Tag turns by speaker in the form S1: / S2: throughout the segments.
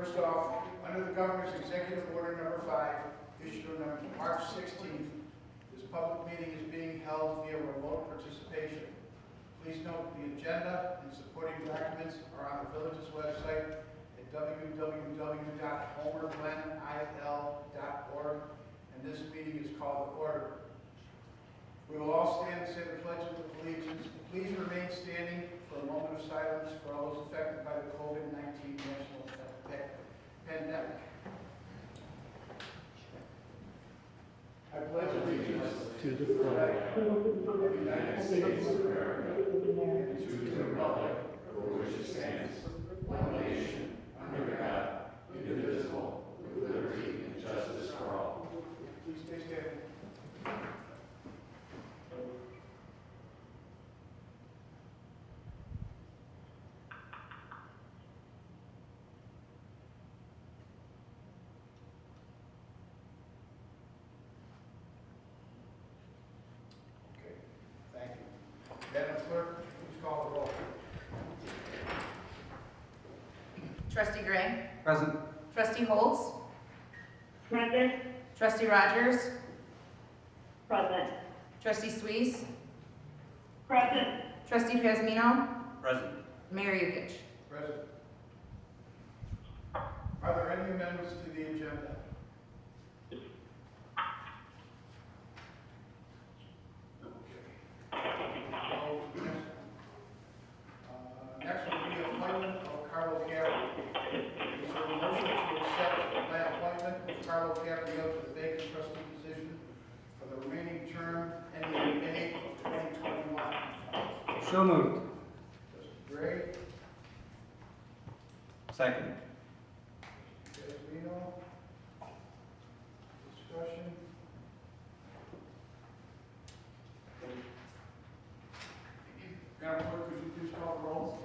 S1: First off, under the Governor's Executive Order number 5, issued on March 16th, this public meeting is being held via remote participation. Please note the agenda and supporting documents are on the village's website at www.homerglenil.org, and this meeting is called to order. We will all stand and say the Pledge of Allegiance. Please remain standing for a moment of silence for all those affected by the COVID-19 national pandemic. I pledge allegiance
S2: to the flag
S1: of the United States of America and to the republic for which it stands, one nation, under God, indivisible, with liberty and justice for all. Please stay standing. Thank you. Madam Clerk, please call the roll.
S3: Trustee Gray.
S2: Present.
S3: Trustee Holtz.
S4: Present.
S3: Trustee Rogers.
S4: Present.
S3: Trustee Suisse.
S4: Present.
S3: Trustee Pasmino.
S2: Present.
S3: Mayor Yukich.
S1: Present. Are there any amendments to the agenda? Next will be appointment of Carlo Caprio. Is there a motion to accept my appointment of Carlo Caprio to the vacant trustee position for the remaining term ending in May of 2021?
S2: So moved.
S1: Trustee Gray,
S2: Second.
S1: Pasmino. Discussion. Madam Clerk, could you please call the roll?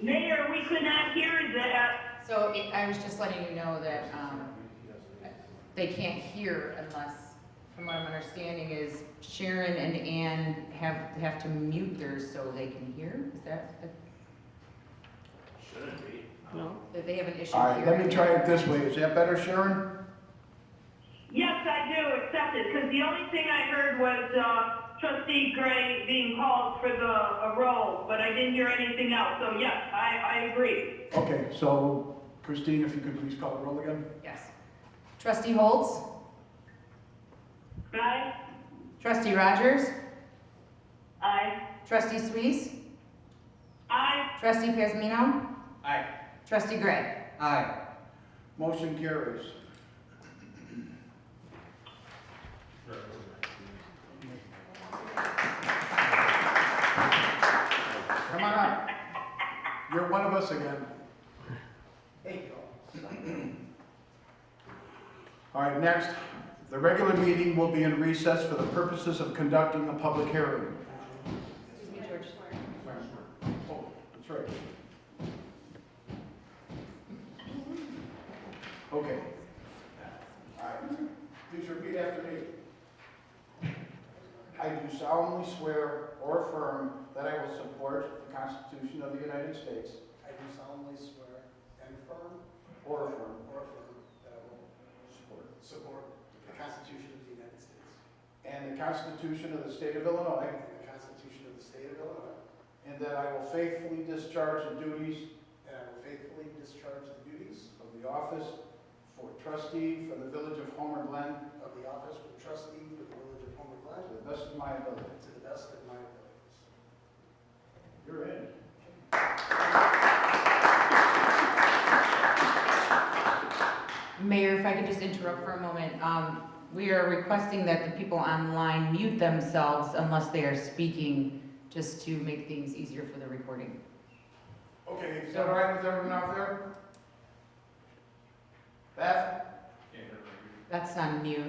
S4: Mayor, we could not hear that.
S3: So I was just letting you know that they can't hear unless, from what I'm understanding, is Sharon and Ann have to mute theirs so they can hear. Is that?
S2: Shouldn't be.
S3: No. That they have an issue
S1: All right,
S3: hearing?
S1: let me try it this way. Is that better, Sharon?
S4: Yes, I do accept it, because the only thing I heard was Trustee Gray being called for the role, but I didn't hear anything else. So yes, I agree.
S1: Okay, so Christine, if you could please call the roll again.
S3: Yes. Trustee Holtz.
S4: Aye.
S3: Trustee Rogers.
S4: Aye.
S3: Trustee Suisse.
S4: Aye.
S3: Trustee Pasmino.
S2: Aye.
S3: Trustee Gray.
S2: Aye.
S1: Motion carries. Come on up. You're one of us again. There you go. All right, next, the regular meeting will be in recess for the purposes of conducting a public hearing.
S3: Excuse me, George.
S1: Oh, that's right. Okay. All right, please repeat after me. I do solemnly swear or affirm that I will support the Constitution of the United States
S5: I do solemnly swear and affirm
S1: or affirm
S5: that I will support the Constitution of the United States
S1: and the Constitution of the State of Illinois,
S5: and the Constitution of the State of Illinois,
S1: and that I will faithfully discharge the duties
S5: and I will faithfully discharge the duties
S1: of the office for trustee for the Village of Homer Glen
S5: of the office of trustee for the Village of Homer Glen
S1: to the best of my ability.
S5: to the best of my abilities.
S1: You're in.
S3: Mayor, if I could just interrupt for a moment. We are requesting that the people online mute themselves unless they are speaking, just to make things easier for the recording.
S1: Okay, is that all right with everyone out there? Beth?
S3: That's on mute.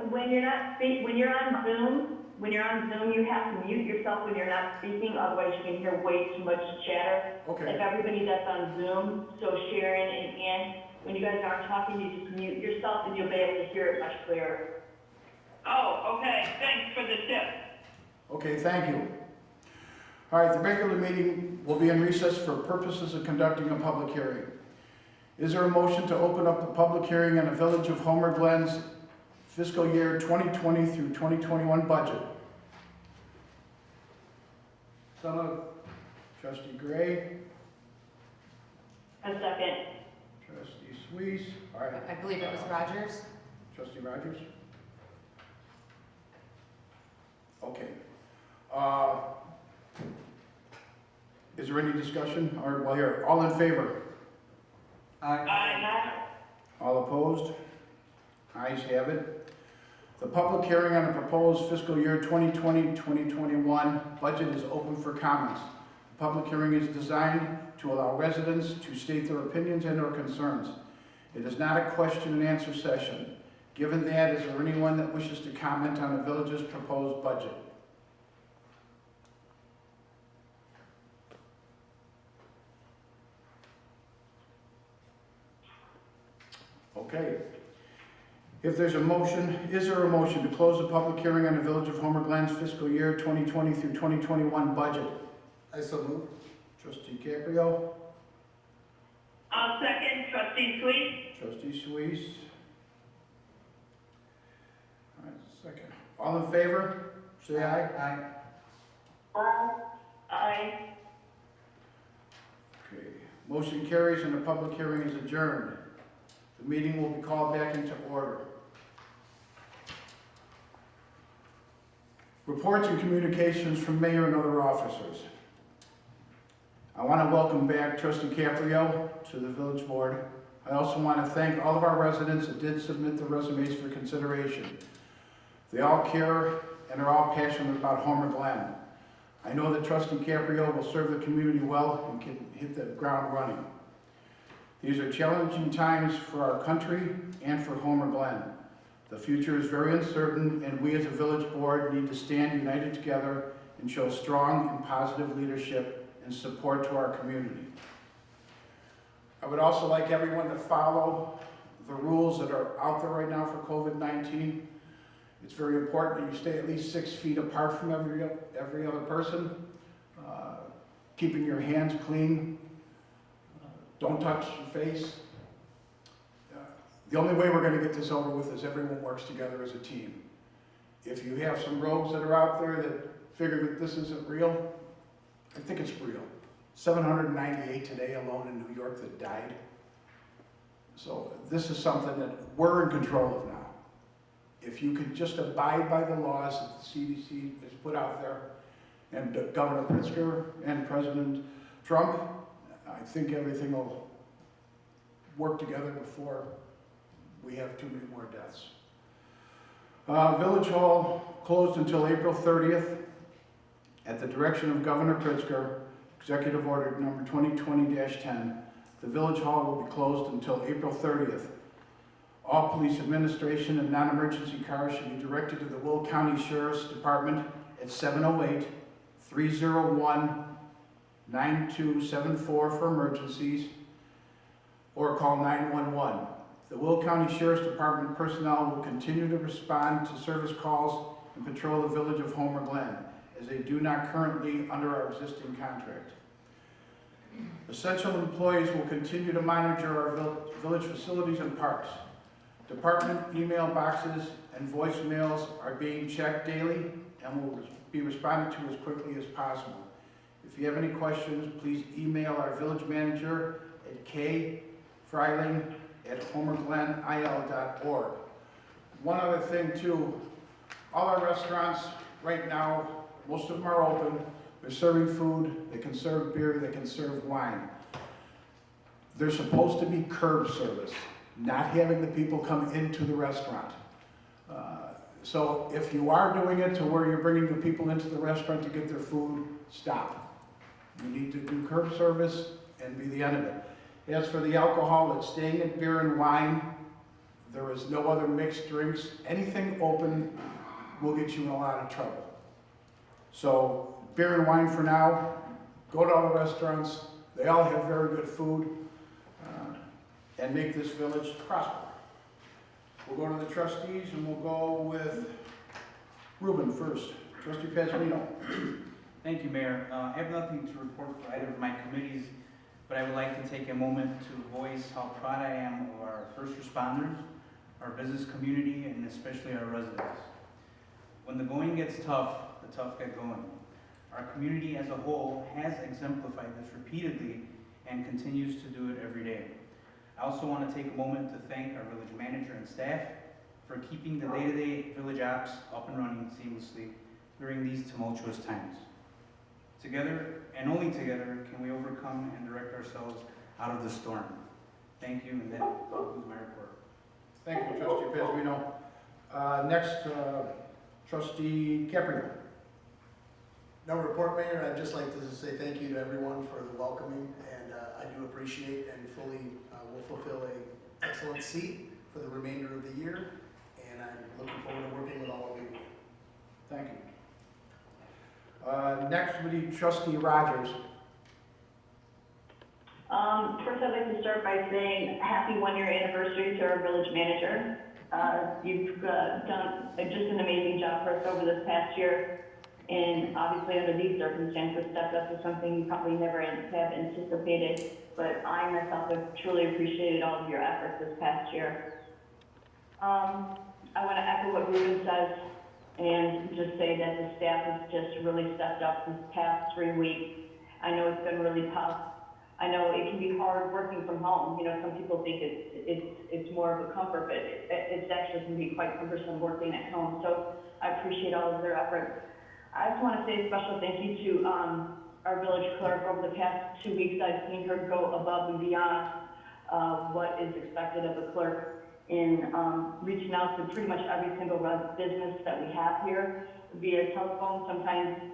S4: When you're not when you're on Zoom, you have to mute yourself when you're not speaking. Otherwise, you can hear way too much chatter.
S1: Okay.
S4: Like everybody that's on Zoom, so Sharon and Ann, when you guys aren't talking, you just mute yourself and you'll be able to hear it much clearer. Oh, okay. Thanks for the tip.
S1: Okay, thank you. All right, the regular meeting will be in recess for purposes of conducting a public hearing. Is there a motion to open up the public hearing on the Village of Homer Glen's fiscal year 2020 through 2021 budget?
S2: So moved.
S1: Trustee Gray,
S4: A second.
S1: trustee Swees, all right.
S3: I believe it was Rogers.
S1: Trustee Rogers? Okay. Is there any discussion? All right, well, here, all in favor?
S2: Aye.
S4: Aye.
S1: All opposed? Ayes have it. The public hearing on the proposed fiscal year 2020-2021 budget is open for comments. The public hearing is designed to allow residents to state their opinions and/or concerns. It is not a question and answer session. Given that, is there anyone that wishes to comment on the village's proposed budget? Okay. If there's a motion, is there a motion to close the public hearing on the Village of Homer Glen's fiscal year 2020 through 2021 budget?
S5: I so move.
S1: Trustee Caprio,
S4: I'll second. Trustee Sweet.
S1: trustee Suisse. All right, second. All in favor, say aye.
S2: Aye.
S4: Aye.
S1: Okay. Motion carries and the public hearing is adjourned. The meeting will be called back into order. Reports and communications from mayor and other officers. I want to welcome back Trustee Caprio to the village board. I also want to thank all of our residents that did submit their resumes for consideration. They all care and are all passionate about Homer Glen. I know that Trustee Caprio will serve the community well and can hit the ground running. These are challenging times for our country and for Homer Glen. The future is very uncertain, and we as a village board need to stand united together and show strong and positive leadership and support to our community. I would also like everyone to follow the rules that are out there right now for COVID-19. It's very important that you stay at least 6 feet apart from every other person. Keeping your hands clean. Don't touch your face. The only way we're going to get this over with is everyone works together as a team. If you have some rogues that are out there that figure that this isn't real, I think it's real. 798 today alone in New York that died. So this is something that we're in control of now. If you could just abide by the laws that the CDC has put out there, and Governor Pritzker and President Trump, I think everything will work together before we have too many more deaths. Village Hall closed until April 30th at the direction of Governor Pritzker, Executive Order number 2020-10. The Village Hall will be closed until April 30th. All police administration and non-emergency cars should be directed to the Will County Sheriff's Department at 708-301-9274 for emergencies, or call 911. The Will County Sheriff's Department personnel will continue to respond to service calls and patrol the Village of Homer Glen, as they do not currently under our existing contract. Essential employees will continue to monitor our village facilities and parks. Department email boxes and voicemails are being checked daily and will be responded to as quickly as possible. If you have any questions, please email our village manager at kfreiling@homerglenil.org. One other thing too, all our restaurants right now, most of them are open. They're serving food, they can serve beer, they can serve wine. They're supposed to be curb service, not having the people come into the restaurant. So if you are doing it to where you're bringing the people into the restaurant to get their food, stop. You need to do curb service and be the end of it. As for the alcohol, it's staying at beer and wine. There is no other mixed drinks. Anything open will get you in a lot of trouble. So beer and wine for now. Go to all the restaurants. They all have very good food. And make this village prosper. We'll go to the trustees and we'll go with Ruben first. Trustee Pazzarino.
S6: Thank you, Mayor. I have nothing to report for either of my committees. but I would like to take a moment to voice how proud I am of our first responders, our business community, and especially our residents. When the going gets tough, the tough get going. Our community as a whole has exemplified this repeatedly and continues to do it every day. I also want to take a moment to thank our village manager and staff for keeping the day-to-day village ops up and running seamlessly during these tumultuous times. Together, and only together, can we overcome and direct ourselves out of the storm. Thank you, and that concludes my report.
S1: Thank you, Trustee Pesvino. Next, Trustee Caprio.
S5: No report, Mayor. I'd just like to say thank you to everyone for the welcoming, and I do appreciate and fully will fulfill an excellent seat for the remainder of the year, and I'm looking forward to working with all of you.
S1: Thank you. Next would be Trustee Rogers.
S4: First, I'd like to start by saying happy one-year anniversary to our village manager. You've done just an amazing job for us over this past year, and obviously under these circumstances, stepped up to something you probably never have anticipated, but I myself have truly appreciated all of your efforts this past year. I want to echo what Ruben says and just say that the staff has just really stepped up this past 3 weeks. I know it's been really tough. I know it can be hard working from home. You know, some people think it's more of a comfort, but it's actually can be quite cumbersome working at home. So I appreciate all of their efforts. I just want to say a special thank you to our village clerk. Over the past 2 weeks, I've seen her go above and beyond what is expected of a clerk in reaching out to pretty much every single business that we have here via telephone, sometimes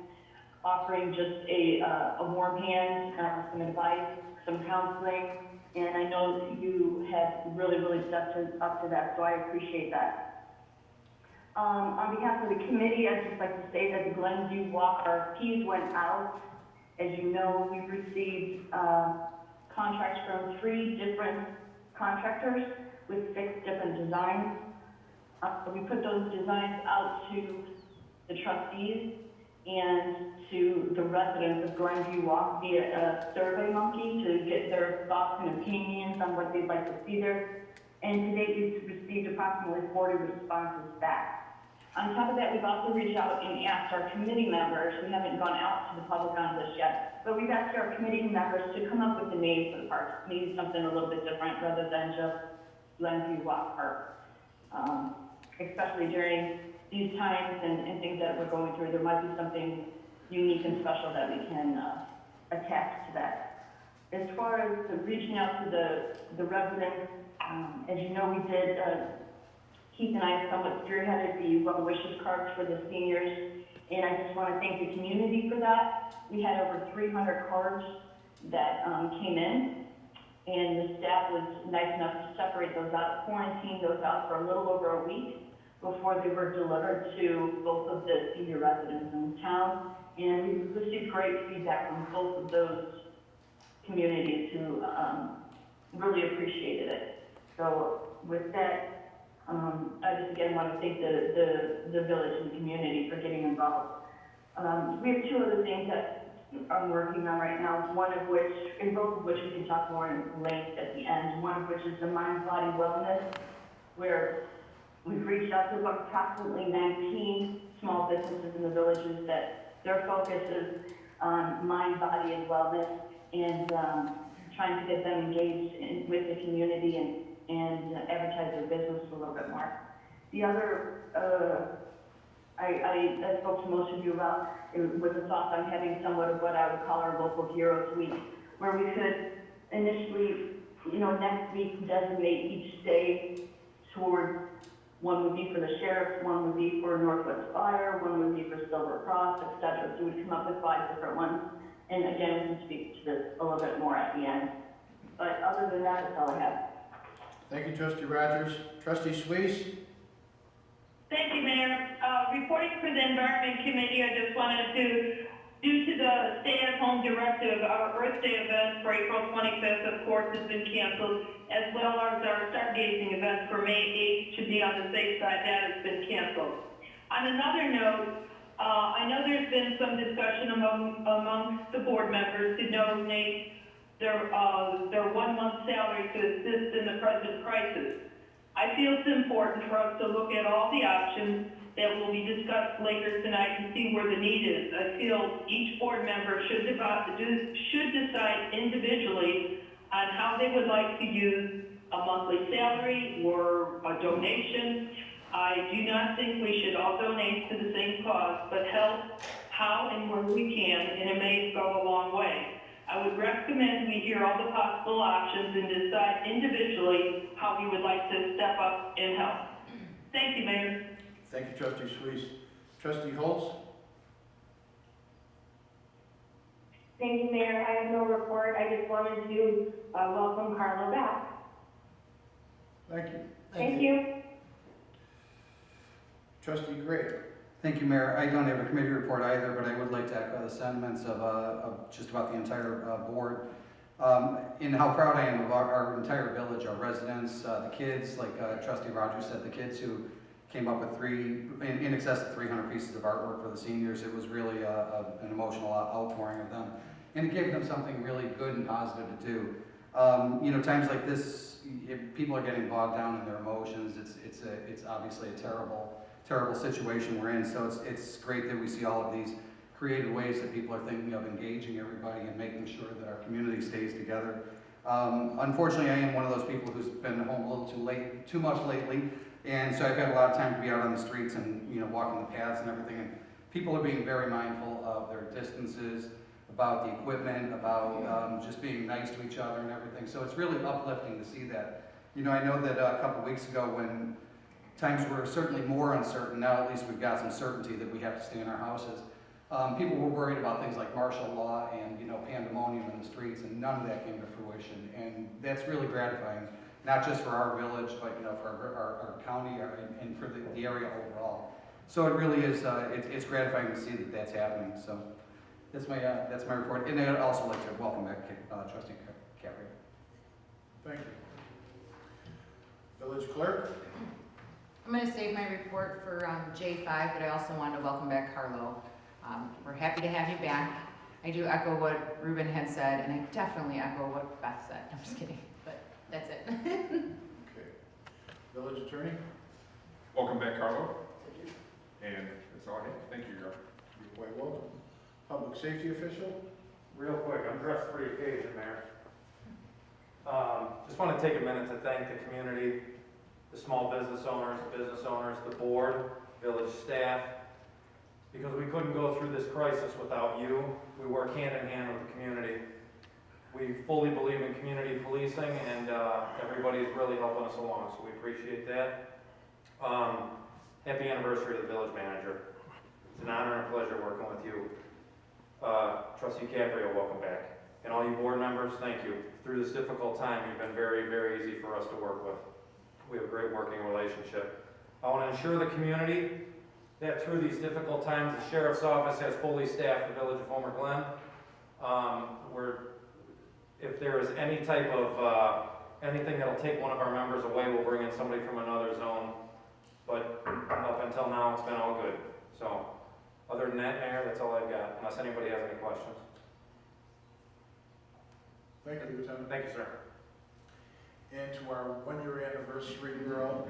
S4: offering just a warm hand, some advice, some counseling, and I know that you have really, really stepped up to that, so I appreciate that. On behalf of the committee, I'd just like to say that the Glen Walk RFPs went out. As you know, we've received contracts from 3 different contractors with 6 different designs. We put those designs out to the trustees and to the residents of Glenview Walk via a survey monkey to get their thoughts and opinions on what they'd like to see there. And to date, we've received approximately 40 responses back. On top of that, we've also reached out and asked our committee members, we haven't gone out to the public on this yet, but we've asked our committee members to come up with a name for the park, maybe something a little bit different rather than just Glenview Walk Park. Especially during these times and things that we're going through, there might be something unique and special that we can attach to that. As far as reaching out to the residents, as you know, we did, Keith and I somewhat spearheaded the Well Wishes cards for the seniors, and I just want to thank the community for that. We had over 300 cards that came in, and the staff was nice enough to separate those out, quarantine those out for a little over a week before they were delivered to both of the senior residents in town. And we received great feedback from both of those communities who really appreciated it. So with that, I just again want to thank the village and the community for getting involved. We have 2 other things that I'm working on right now, one of which, and both of which we can talk more in length at the end, one of which is the mind-body wellness, where we've reached out to about approximately 19 small businesses in the villages that their focus is on mind, body, and wellness, and trying to get them engaged with the community and advertise their business a little bit more. The other, I spoke to most of you about with the thought on having somewhat of what I would call our local heroes week, where we could initially, next week designate each day towards. One would be for the sheriff, one would be for Northwest Fire, one would be for Silver Cross, etc. So we'd come up with 5 different ones. And again, we can speak to this a little bit more at the end. But other than that, that's all I have.
S1: Thank you, Trustee Rogers. Trustee Swees.
S4: Thank you, Mayor. Reporting for the Environment Committee, I just wanted to, due to the stay-at-home directive, our Earth Day event for April 25th, of course, has been canceled, as well as our stargazing event for May 8th to be on the safe side, that has been canceled. On another note, I know there's been some discussion amongst the board members to donate their 1 month salary to assist in the present crisis. I feel it's important for us to look at all the options that will be discussed later tonight and see where the need is. I feel each board member should decide individually on how they would like to use a monthly salary or a donation. I do not think we should all donate to the same cause, but help how and where we can, and it may go a long way. I would recommend we hear all the possible options and decide individually how we would like to step up and help. Thank you, Mayor.
S1: Thank you, Trustee Suisse. Trustee Holtz?
S7: Thank you, Mayor. I have no report. I just wanted to welcome Carlo back.
S1: Thank you.
S7: Thank you.
S1: Trustee Gray?
S2: Thank you, Mayor. I don't have a committee report either, but I would like to echo the sentiments of just about the entire board. In how proud I am of our entire village, our residents, the kids, like Trustee Rogers said, the kids who came up with in excess of 300 pieces of artwork for the seniors. It was really an emotional outpouring of them. And it gave them something really good and positive to do. You know, times like this, if people are getting bogged down in their emotions. It's obviously a terrible situation we're in. So it's great that we see all of these creative ways that people are thinking of engaging everybody and making sure that our community stays together. Unfortunately, I am one of those people who's been home a little too much lately, and so I've had a lot of time to be out on the streets and walking the paths and everything. And people are being very mindful of their distances, about the equipment, about just being nice to each other and everything. So it's really uplifting to see that. I know that a couple weeks ago when times were certainly more uncertain, now at least we've got some certainty that we have to stay in our houses. People were worried about things like martial law and pandemonium in the streets, and none of that came to fruition. And that's really gratifying, not just for our village, but for our county and for the area overall. So it really is. It's gratifying to see that that's happening. So that's my report. And I'd also like to welcome back Trustee Caprio.
S1: Thank you. Village Clerk?
S3: I'm going to save my report for J5, but I also wanted to welcome back Carlo. We're happy to have you back. I do echo what Ruben had said, and I definitely echo what Beth said. I'm just kidding, but that's it.
S1: Okay. Village Attorney?
S8: Welcome back, Carlo. Thank you. And that's all I have. Thank you, Your Honor.
S1: You're quite welcome. Public Safety Official?
S9: Real quick, I'm dressed for the occasion, Mayor. Just want to take a minute to thank the community, the small business owners, the board, village staff, because we couldn't go through this crisis without you. We work hand in hand with the community. We fully believe in community policing, and everybody is really helping us along, so we appreciate that. Happy anniversary to the village manager. It's an honor and a pleasure working with you. Trustee Caprio, welcome back. And all you board members, thank you. Through this difficult time, you've been very, very easy for us to work with. We have a great working relationship. I want to ensure the community that through these difficult times, the Sheriff's Office has fully staffed the Village of Homer Glen. If there is any type of, anything that'll take one of our members away, we'll bring in somebody from another zone. But up until now, it's been all good. So, other than that, Mayor, that's all I've got, unless anybody has any questions.
S1: Thank you, Lieutenant.
S9: Thank you, sir.
S1: And to our one-year anniversary girl,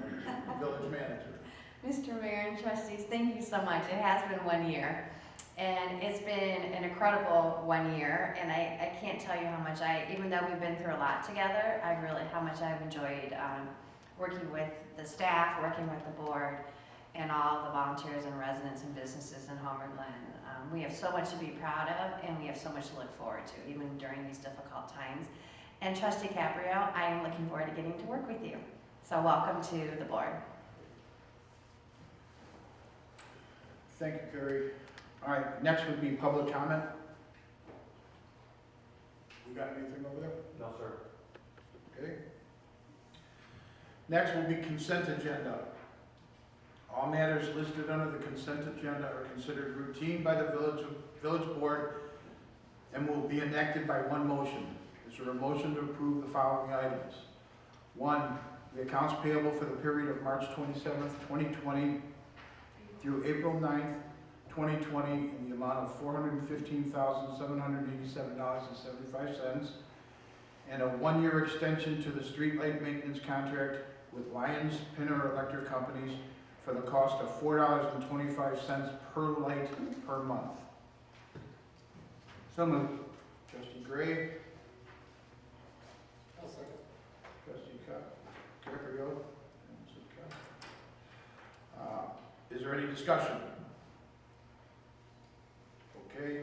S1: Village Manager.
S10: Mr. Mayor and Trustees, thank you so much. It has been 1 year, and it's been an incredible 1 year, and I can't tell you how much even though we've been through a lot together, how much I've enjoyed working with the staff, working with the board, and all the volunteers and residents and businesses in Homer Glen. We have so much to be proud of, and we have so much to look forward to, even during these difficult times. And Trustee Caprio, I am looking forward to getting to work with you. So welcome to the board.
S1: Thank you, Carrie. All right, next would be public comment. We got anything over there?
S9: No, sir.
S1: Okay. Next will be consent agenda. All matters listed under the consent agenda are considered routine by the village board and will be enacted by one motion. Is there a motion to approve the following items? 1, the accounts payable for the period of March 27th, 2020 through April 9th, 2020 in the amount of $415,787.75. and a 1-year extension to the streetlight maintenance contract with Lyons Pinner Electric Companies for the cost of $4.25 per light per month.
S2: So moved.
S1: Trustee Gray. I'll second. Trustee Caprio. Is there any discussion? Okay.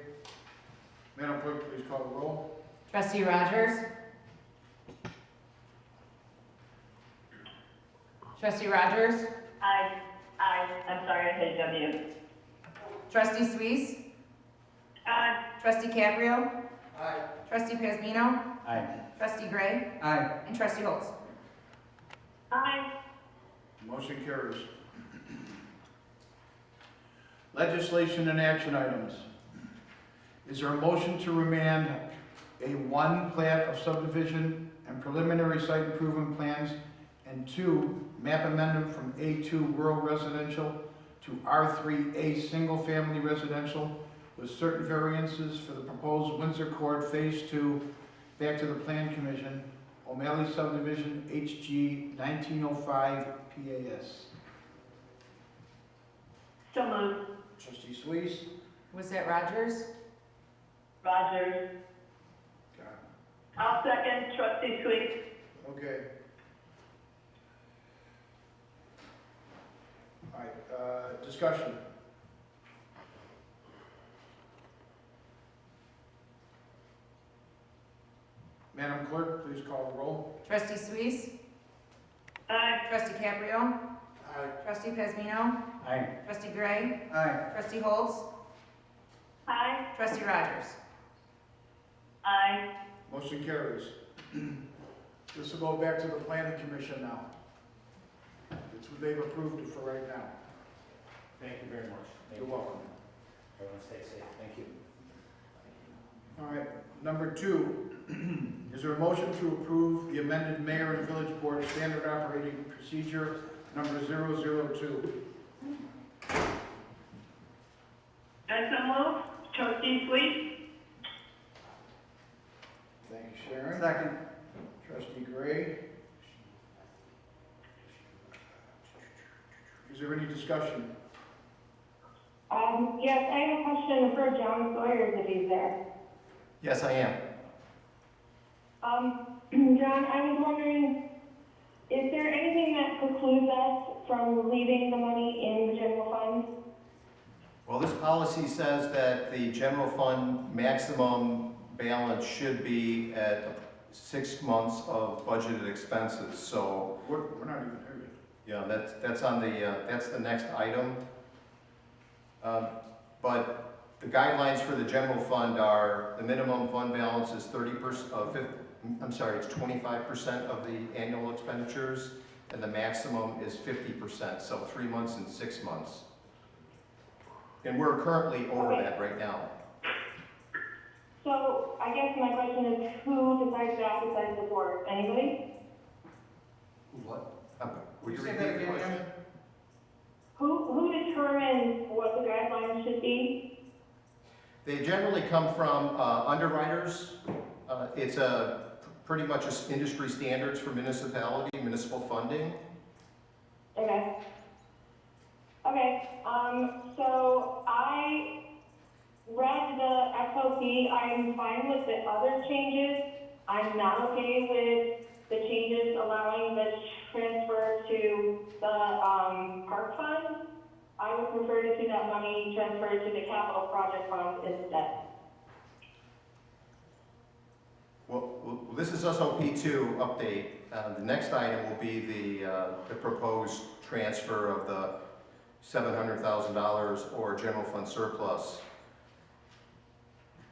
S1: Madam Clerk, please call the roll.
S3: Trustee Rogers? Trustee Rogers?
S7: Aye. I'm sorry, I hit W.
S3: Trustee Suisse?
S4: Aye.
S3: Trustee Caprio?
S1: Aye.
S3: Trustee Pazmino?
S6: Aye.
S3: Trustee Gray?
S2: Aye.
S3: And Trustee Holtz?
S4: Aye.
S1: Motion carries. Legislation and action items. Is there a motion to remand A1 plat of subdivision and preliminary site improvement plans and 2 map amendment from A2 rural residential to R3A single family residential with certain variances for the proposed Windsor Court Phase 2 back to the Plan Commission, O'Malley subdivision, HG 1905 PAS?
S4: So moved.
S1: Trustee Suisse.
S3: Was that Rogers?
S4: Rogers.
S1: Got it.
S4: I'll second trustee Sweet.
S1: Okay. All right, discussion. Madam Clerk, please call the roll.
S3: Trustee Suisse?
S4: Aye.
S3: Trustee Caprio?
S1: Aye.
S3: Trustee Pazmino?
S6: Aye.
S3: Trustee Gray?
S2: Aye.
S3: Trustee Holtz?
S4: Aye.
S3: Trustee Rogers?
S4: Aye.
S1: Motion carries. This will go back to the Planning Commission now. It's what they've approved it for right now.
S11: Thank you very much.
S1: You're welcome.
S11: Everyone stay safe. Thank you.
S1: All right, number 2, is there a motion to approve the amended Mayor and Village Board Standard Operating Procedure number 002?
S4: And so moved. Trustee Sweet.
S1: Thank you, Sharon.
S2: Second.
S1: Trustee Gray. Is there any discussion?
S7: Yes, I have a question for John Sawyers if he's there.
S11: Yes, I am.
S7: John, I was wondering, is there anything that precludes us from leaving the money in the general fund?
S11: Well, this policy says that the general fund maximum balance should be at 6 months of budgeted expenses. So,
S1: We're not even here yet.
S11: yeah, that's on the, that's the next item. But the guidelines for the general fund are, the minimum fund balance is 30% of, it's 25% of the annual expenditures, and the maximum is 50%, so 3 months and 6 months. And we're currently over that right now.
S7: So I guess my question is, who decides that besides the board? Anybody?
S2: What?
S11: Would you
S2: Say
S11: repeat
S2: that
S11: the
S2: again,
S11: question?
S2: Jim?
S7: Who determines what the guidelines should be?
S11: They generally come from underwriters. It's pretty much industry standards for municipal funding.
S7: Okay. Okay, so I read the SOP. I'm fine with the other changes. I'm not okay with the changes allowing the transfer to the park fund. I would prefer to see that money transferred to the capital project fund instead.
S11: Well, this is SOP2 update. The next item will be the proposed transfer of the $700,000 or general fund surplus.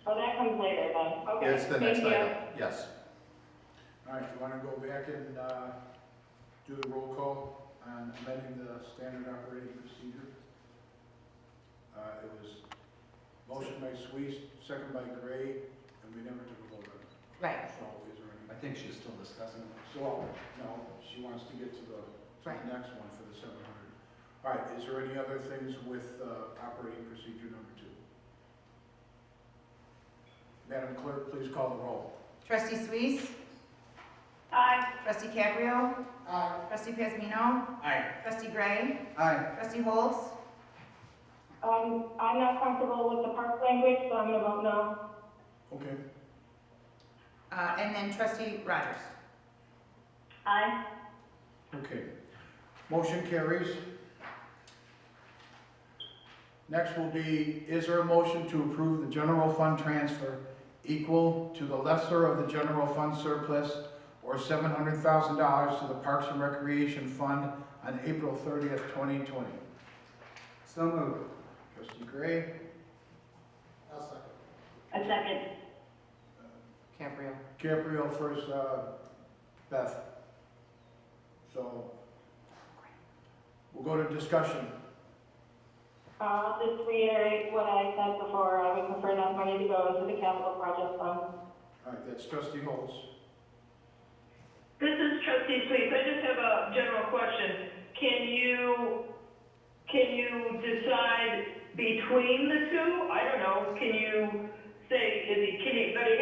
S7: Oh, that comes later then. Okay.
S11: It's the next
S7: Thank you.
S11: item, yes.
S1: All right, you want to go back and do the roll call on amending the standard operating procedure? It was motion by Suisse, second by Gray, and we never took a vote on it.
S3: Right.
S1: So is there any?
S2: I think she's still discussing it.
S1: So, no, she wants to get to the
S3: Right.
S1: next one for the 700. All right, is there any other things with operating procedure number 2? Madam Clerk, please call the roll.
S3: Trustee Suisse?
S4: Aye.
S3: Trustee Caprio?
S1: Aye.
S3: Trustee Pasmino?
S6: Aye.
S3: Trustee Gray?
S2: Aye.
S3: Trustee Holtz?
S7: I'm not comfortable with the park language, so I'm gonna vote no.
S1: Okay.
S3: And then Trustee Rogers?
S4: Aye.
S1: Okay. Motion carries. Next will be, is there a motion to approve the general fund transfer equal to the lesser of the general fund surplus or $700,000 to the Parks and Recreation Fund on April 30th, 2020?
S2: So moved.
S1: Trustee Gray,
S5: I'll second.
S4: A second.
S3: Caprio.
S1: Caprio first, Beth. So, we'll go to discussion.
S7: I'll just reiterate what I said before, I would prefer that money to go into the capital project fund.
S1: All right, that's Trustee Holtz.
S4: This is Trustee Sweet. I just have a general question. Can you decide between the two? I don't know. Can you say, but it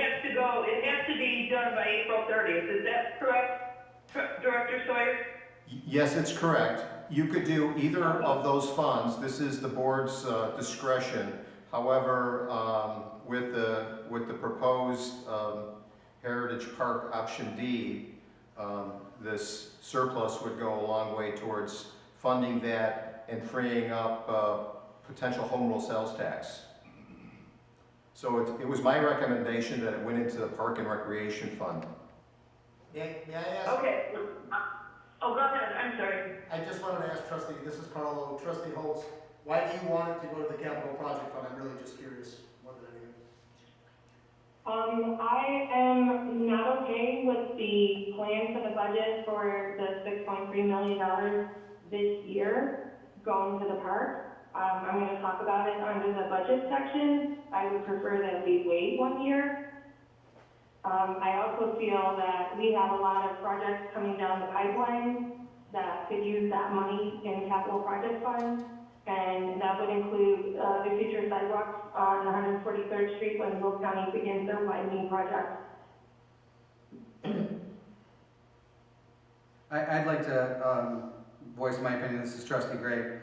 S4: has to be done by April 30th. Is that correct, Director Sawyer?
S11: Yes, it's correct. You could do either of those funds. This is the board's discretion. However, with the proposed Heritage Park Option D, this surplus would go a long way towards funding that and freeing up potential home rule sales tax. So it was my recommendation that it went into the Park and Recreation Fund.
S5: May I ask?
S4: Okay. Oh, go ahead. I'm sorry.
S5: I just wanted to ask trustee, this is Carlo, trustee Holtz, why do you want it to go to the capital project fund? I'm really just curious more than anything.
S7: I am not okay with the plan for the budget for the $6.3 million this year going to the park. I'm going to talk about it under the budget section. I would prefer that we wait 1 year. I also feel that we have a lot of projects coming down the pipeline that could use that money in capital project fund, and that would include the future sidewalks on 143rd Street when Will County begins their widening project.
S2: I'd like to voice my opinion. This is Trustee Gray.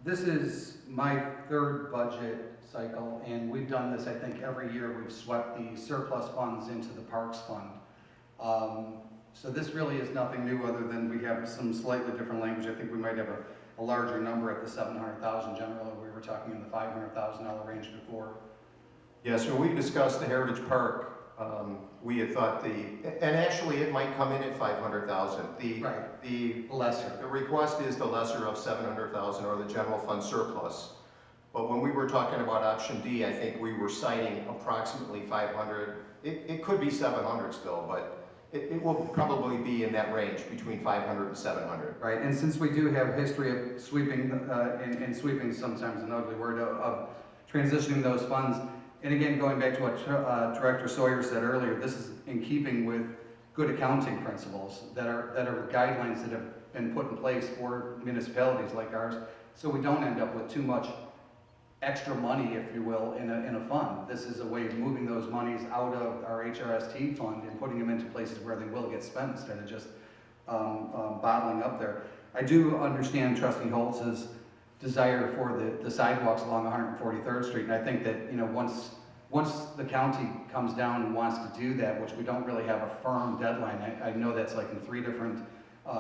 S2: This is my third budget cycle, and we've done this, I think, every year. We've swept the surplus funds into the Parks Fund. So this really is nothing new other than we have some slightly different language. I think we might have a larger number at the 700,000 generally. We were talking in the $500,000 range before.
S11: Yes, when we discussed the Heritage Park, we had thought and actually it might come in at 500,000.
S2: Right.
S11: The
S2: Lesser.
S11: The request is the lesser of 700,000 or the general fund surplus. But when we were talking about option D, I think we were citing approximately 500. It could be 700 still, but it will probably be in that range between 500 and 700.
S2: Right, and since we do have a history of sweeping, and sweeping sometimes an ugly word, of transitioning those funds, and again, going back to what Director Sawyer said earlier, this is in keeping with good accounting principles that are guidelines that have been put in place for municipalities like ours, so we don't end up with too much extra money, if you will, in a fund. This is a way of moving those monies out of our HRST fund and putting them into places where they will get spent instead of just bottling up there. I do understand Trustee Holtz's desire for the sidewalks along 143rd Street, and I think that, you know, once the county comes down and wants to do that, which we don't really have a firm deadline, I know that's like in 3 different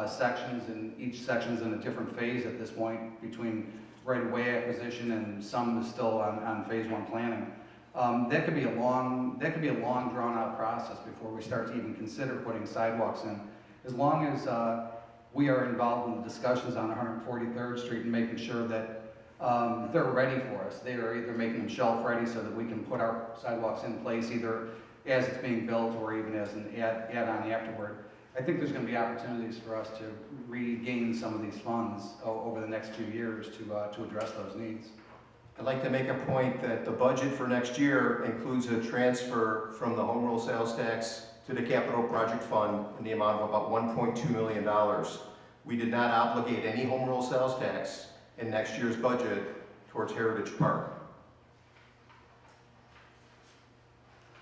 S2: sections, and each section's in a different phase at this point between right-of-way acquisition and some is still on phase 1 planning. That could be a long drawn-out process before we start to even consider putting sidewalks in. As long as we are involved in the discussions on 143rd Street and making sure that they're ready for us. They are either making them shelf-ready so that we can put our sidewalks in place either as it's being built or even as an add-on afterward. I think there's going to be opportunities for us to regain some of these funds over the next few years to address those needs.
S11: I'd like to make a point that the budget for next year includes a transfer from the home rule sales tax to the capital project fund in the amount of about $1.2 million. We did not obligate any home rule sales tax in next year's budget towards Heritage Park.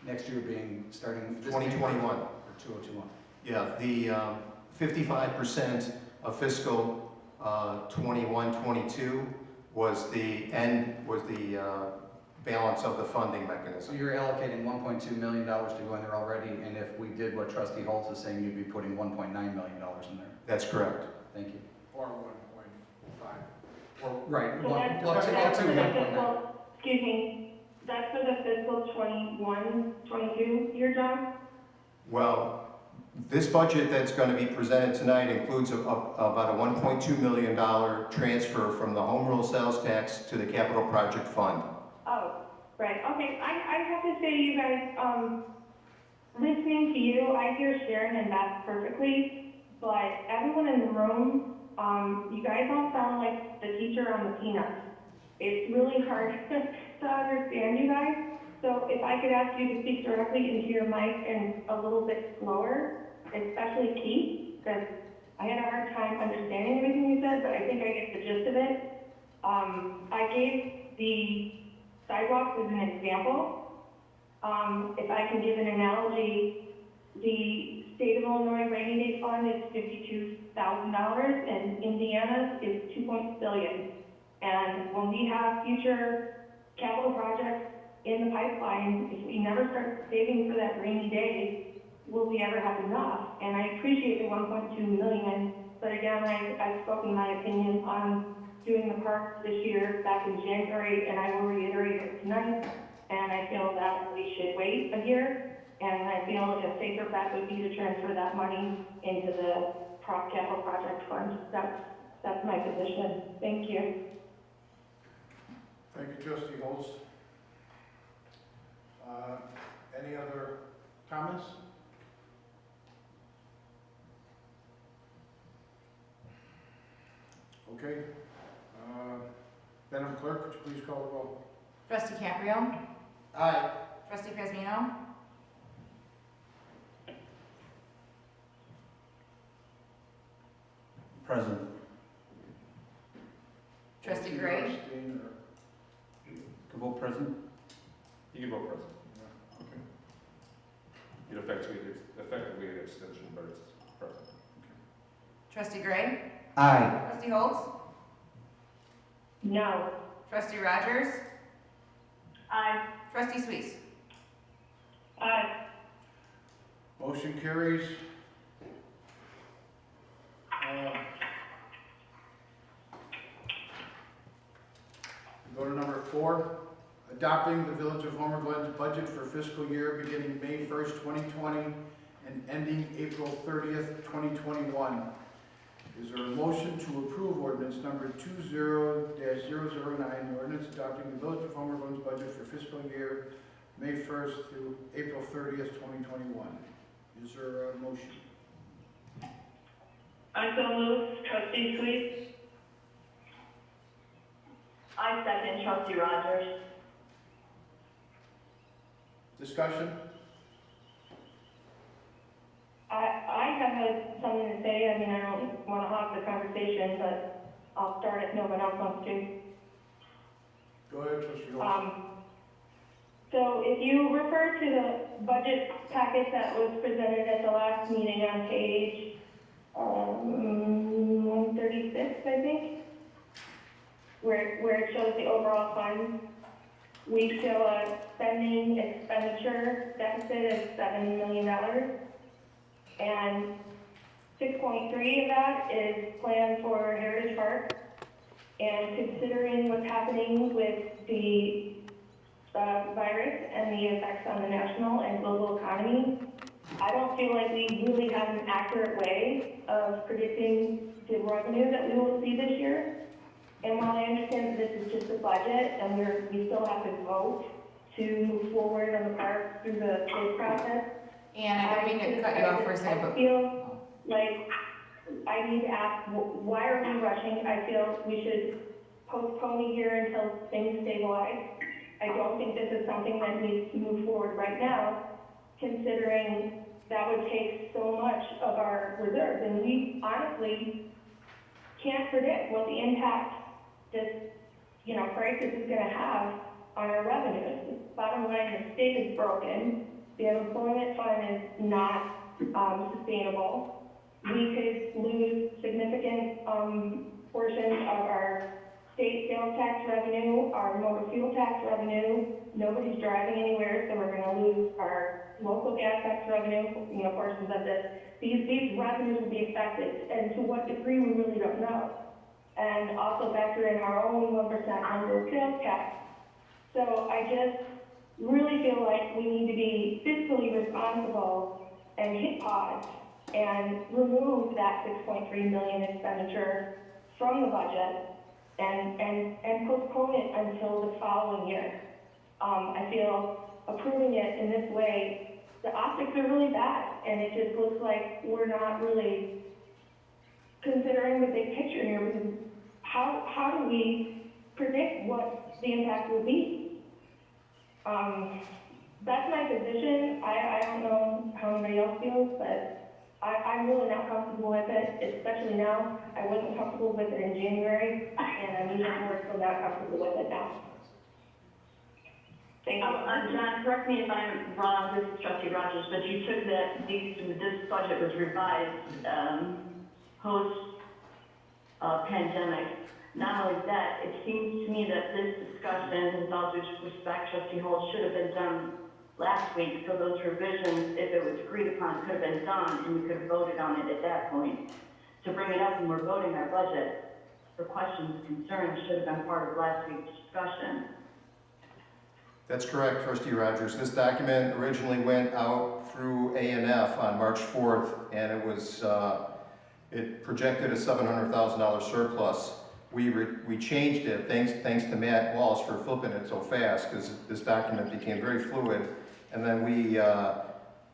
S2: Next year being starting this
S11: 2021.
S2: Or 2021.
S11: Yeah, the 55% of fiscal 21-22 was the balance of the funding
S2: So
S11: mechanism.
S2: you're allocating $1.2 million to go in there already, and if we did what Trustee Holtz is saying, you'd be putting $1.9 million in there.
S11: That's correct.
S2: Thank you.
S1: Or 1.5. Or
S2: Right,
S7: So that's
S2: up to
S7: that's for the
S2: 1.9.
S7: fiscal, excuse me, that's for the fiscal 21-22 year, John?
S11: Well, this budget that's going to be presented tonight includes about a $1.2 million transfer from the home rule sales tax to the capital project fund.
S7: Oh, right, okay, I have to say, you guys, listening to you, I hear Sharon and Beth perfectly, but everyone in the room, you guys all sound like the teacher on the peanuts. It's really hard to understand you guys, so if I could ask you to speak directly into your mic and a little bit slower, especially Keith, because I had a hard time understanding everything you said, but I think I get the gist of it. I gave the sidewalks as an example. If I can give an analogy, the state of Illinois rainy day fund is $52,000 and Indiana's is $2 billion. And when we have future capital projects in the pipeline, if we never start saving for that rainy day, will we ever have enough? And I appreciate the 1.2 million, but again, I've spoken my opinion on doing the park this year back in January, and I will reiterate it tonight. And I feel that we should wait a year, and I feel a safer bet would be to transfer that money into the capital project fund. That's my position. Thank you.
S1: Thank you, Trustee Holtz. Any other comments? Okay. Madam Clerk, could you please call the roll?
S3: Trustee Caprio?
S1: Aye.
S3: Trustee Pasmino?
S6: Present.
S3: Trustee Gray?
S1: Abstain or-
S6: Can vote present?
S8: You can vote present.
S1: Yeah, okay.
S8: It effectively an extension, but it's present.
S3: Trustee Gray?
S6: Aye.
S3: Trustee Holtz?
S7: No.
S3: Trustee Rogers?
S7: Aye.
S3: Trustee Suisse?
S7: Aye.
S1: Motion carries. Go to number 4, adopting the Village of Homer Glen's budget for fiscal year beginning May 1st, 2020 and ending April 30th, 2021. Is there a motion to approve ordinance number 20-009, ordinance adopting the Village of Homer Glen's budget for fiscal year May 1st through April 30th, 2021? Is there a motion?
S4: I so move, trustee Sweet. I second, trustee Rogers.
S1: Discussion?
S7: I have something to say. I mean, I don't want to hog the conversation, but I'll start if no one else wants to.
S1: Go ahead, trustee Holmes.
S7: So if you refer to the budget packet that was presented at the last meeting on page 136, I think, where it shows the overall fund, we show a spending expenditure deficit of $7 million. And 6.3 of that is planned for Heritage Park. And considering what's happening with the virus and the effects on the national and global economy, I don't feel like we really have an accurate way of predicting the revenue that we will see this year. And while I understand that this is just a budget and we still have to vote to move forward on the park through the bid process,
S3: And I don't mean to cut you off for a second,
S7: I
S3: but
S7: feel like I need to ask, why are we rushing? I feel we should postpone a year until things stabilize. I don't think this is something that needs to move forward right now, considering that would take so much of our reserves. And we honestly can't predict what the impact this, crisis is going to have on our revenues. Bottom line, the state is broken. The unemployment fund is not sustainable. We could lose significant portions of our state sales tax revenue, our motor fuel tax revenue. Nobody's driving anywhere, so we're gonna lose our local gas tax revenue, portions of this. These revenues will be affected, and to what degree, we really don't know. And also factor in our own 1% on the sales tax. So I just really feel like we need to be fiscally responsible and hit pause and remove that 6.3 million expenditure from the budget and postpone it until the following year. I feel approving it in this way, the optics are really bad, and it just looks like we're not really considering the big picture here, because how do we predict what the impact will be? That's my position. I don't know how anybody else feels, but I'm really not comfortable with it, especially now. I wasn't comfortable with it in January, and I'm even more so not comfortable with it now. Thank you.
S12: John, correct me if I'm wrong, this is Trustee Rogers, but you took that this budget was revised post-pandemic. Not only that, it seems to me that this discussion, with all due respect, Trustee Holt, should have been done last week, so those revisions, if it was agreed upon, could have been done, and we could have voted on it at that point. To bring it up when we're voting our budget for questions and concerns should have been part of last week's discussion.
S11: That's correct, Trustee Rogers. This document originally went out through A&F on March 4th, and it was, it projected a $700,000 surplus. We changed it, thanks to Matt Walsh for flipping it so fast, because this document became very fluid. And then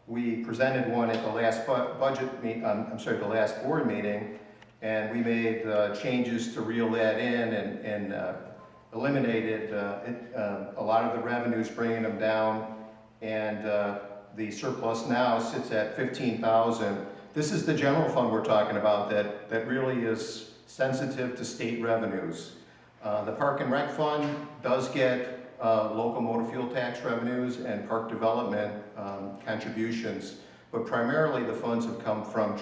S11: we presented one at the last the last board meeting, and we made changes to reel that in and eliminated a lot of the revenues, bringing them down, and the surplus now sits at $15,000. This is the general fund we're talking about that really is sensitive to state revenues. The Park and Rec Fund does get local motor fuel tax revenues and park development contributions, but primarily the funds have come from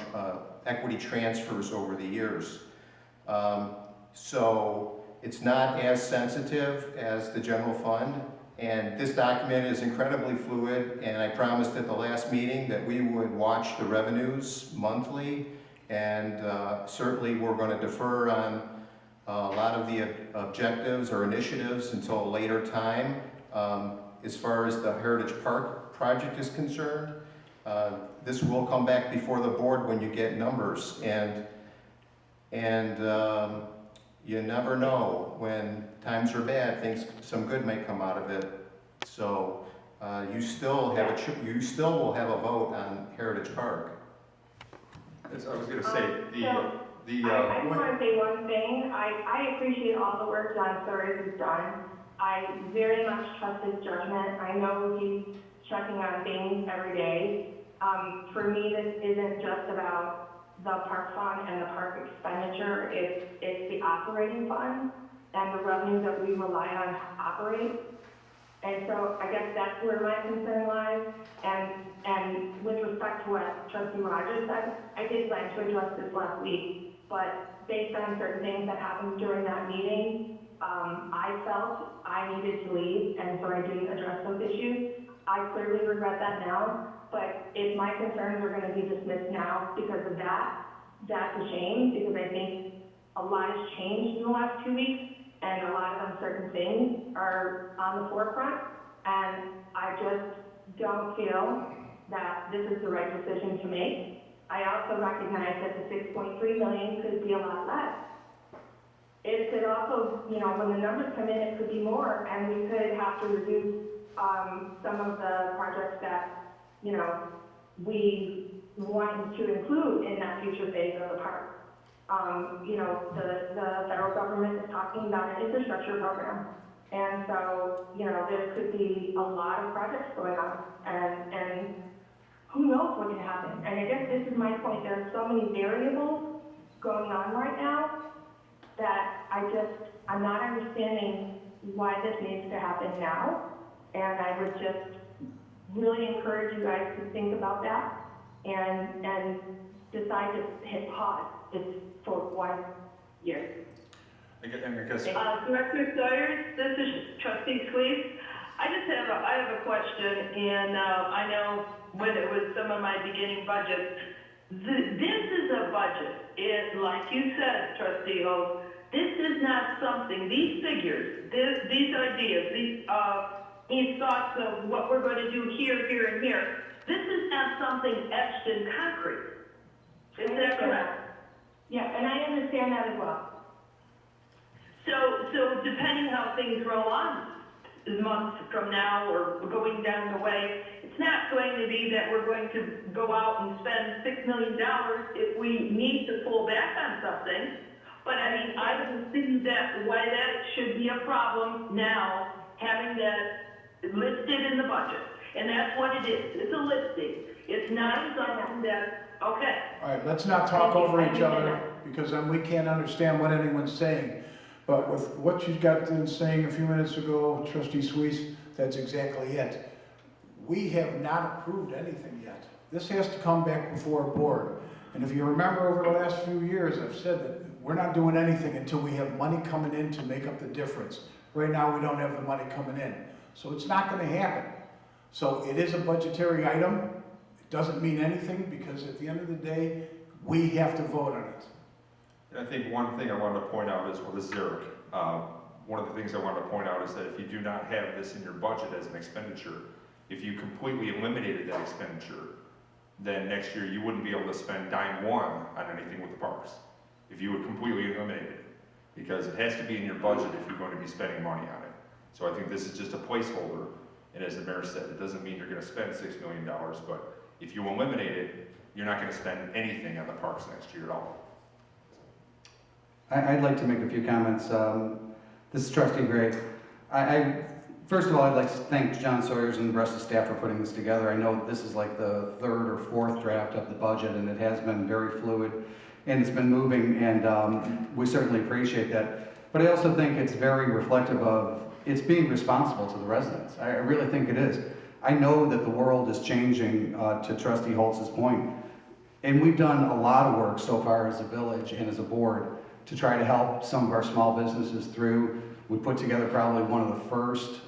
S11: equity transfers over the years. So it's not as sensitive as the general fund, and this document is incredibly fluid, and I promised at the last meeting that we would watch the revenues monthly, and certainly we're going to defer on a lot of the objectives or initiatives until a later time. As far as the Heritage Park project is concerned, this will come back before the board when you get numbers, and you never know. When times are bad, some good may come out of it. So you still will have a vote on Heritage Park.
S8: As I was going to say,
S7: I just want to say one thing. I appreciate all the work John Torres has done. I very much trust his judgment. I know he's checking on things every day. For me, this isn't just about the park fund and the park expenditure. It's the operating fund and the revenue that we rely on to operate. And so I guess that's where my concern lies. And with respect to what Trustee Rogers said, I did plan to address this last week, but based on certain things that happened during that meeting, I felt I needed to leave, and so I didn't address those issues. I clearly regret that now, but if my concerns are going to be dismissed now because of that, that's a shame, because I think a lot has changed in the last 2 weeks, and a lot of uncertain things are on the forefront, and I just don't feel that this is the right decision to make. I also recognize that the 6.3 million could be a lot less. It could also, when the numbers come in, it could be more, and we could have to reduce some of the projects that, we want to include in that future phase of the park. The federal government is talking about an infrastructure program. And so, there could be a lot of projects going on, and who knows what can happen. And I guess this is my point. There are so many variables going on right now that I'm not understanding why this needs to happen now. And I would just really encourage you guys to think about that and decide to hit pause. It's for 1 year.
S8: I guess,
S4: Director Sawyers, this is Trustee Squeeze. I have a question, and I know when it was some of my beginning budgets, this is a budget. Like you said, Trustee Holt, this is not something, these figures, these ideas, these thoughts of what we're going to do here, here, and here, this is not something etched in concrete. Is that correct?
S7: Yeah, and I understand that as well.
S4: So depending how things roll on, months from now or going down the way, it's not going to be that we're going to go out and spend $6 million if we need to pull back on something. But I mean, I don't see that why that should be a problem now, having that listed in the budget. And that's what it is. It's a listing. It's not something that, okay.
S1: All right, let's not talk over each other, because then we can't understand what anyone's saying. But with what you got done saying a few minutes ago, Trustee Sweet, that's exactly it. We have not approved anything yet. This has to come back before a board. And if you remember over the last few years, I've said that we're not doing anything until we have money coming in to make up the difference. Right now, we don't have the money coming in. So it's not going to happen. So it is a budgetary item. It doesn't mean anything, because at the end of the day, we have to vote on it.
S8: I think one thing I wanted to point out is, well, this is Eric. One of the things I wanted to point out is that if you do not have this in your budget as an expenditure, if you completely eliminated that expenditure, then next year you wouldn't be able to spend dime one on anything with the parks. If you would completely eliminate it, because it has to be in your budget if you're going to be spending money on it. So I think this is just a placeholder, and as the mayor said, it doesn't mean you're going to spend $6 million, but if you eliminate it, you're not going to spend anything on the parks next year at all.
S2: I'd like to make a few comments. This is Trustee Gray. First of all, I'd like to thank John Sawyers and the rest of the staff for putting this together. I know this is like the third or fourth draft of the budget, and it has been very fluid, and it's been moving, and we certainly appreciate that. But I also think it's very reflective of it's being responsible to the residents. I really think it is. I know that the world is changing, to Trustee Holtz's point, and we've done a lot of work so far as a village and as a board to try to help some of our small businesses through. We put together probably one of the first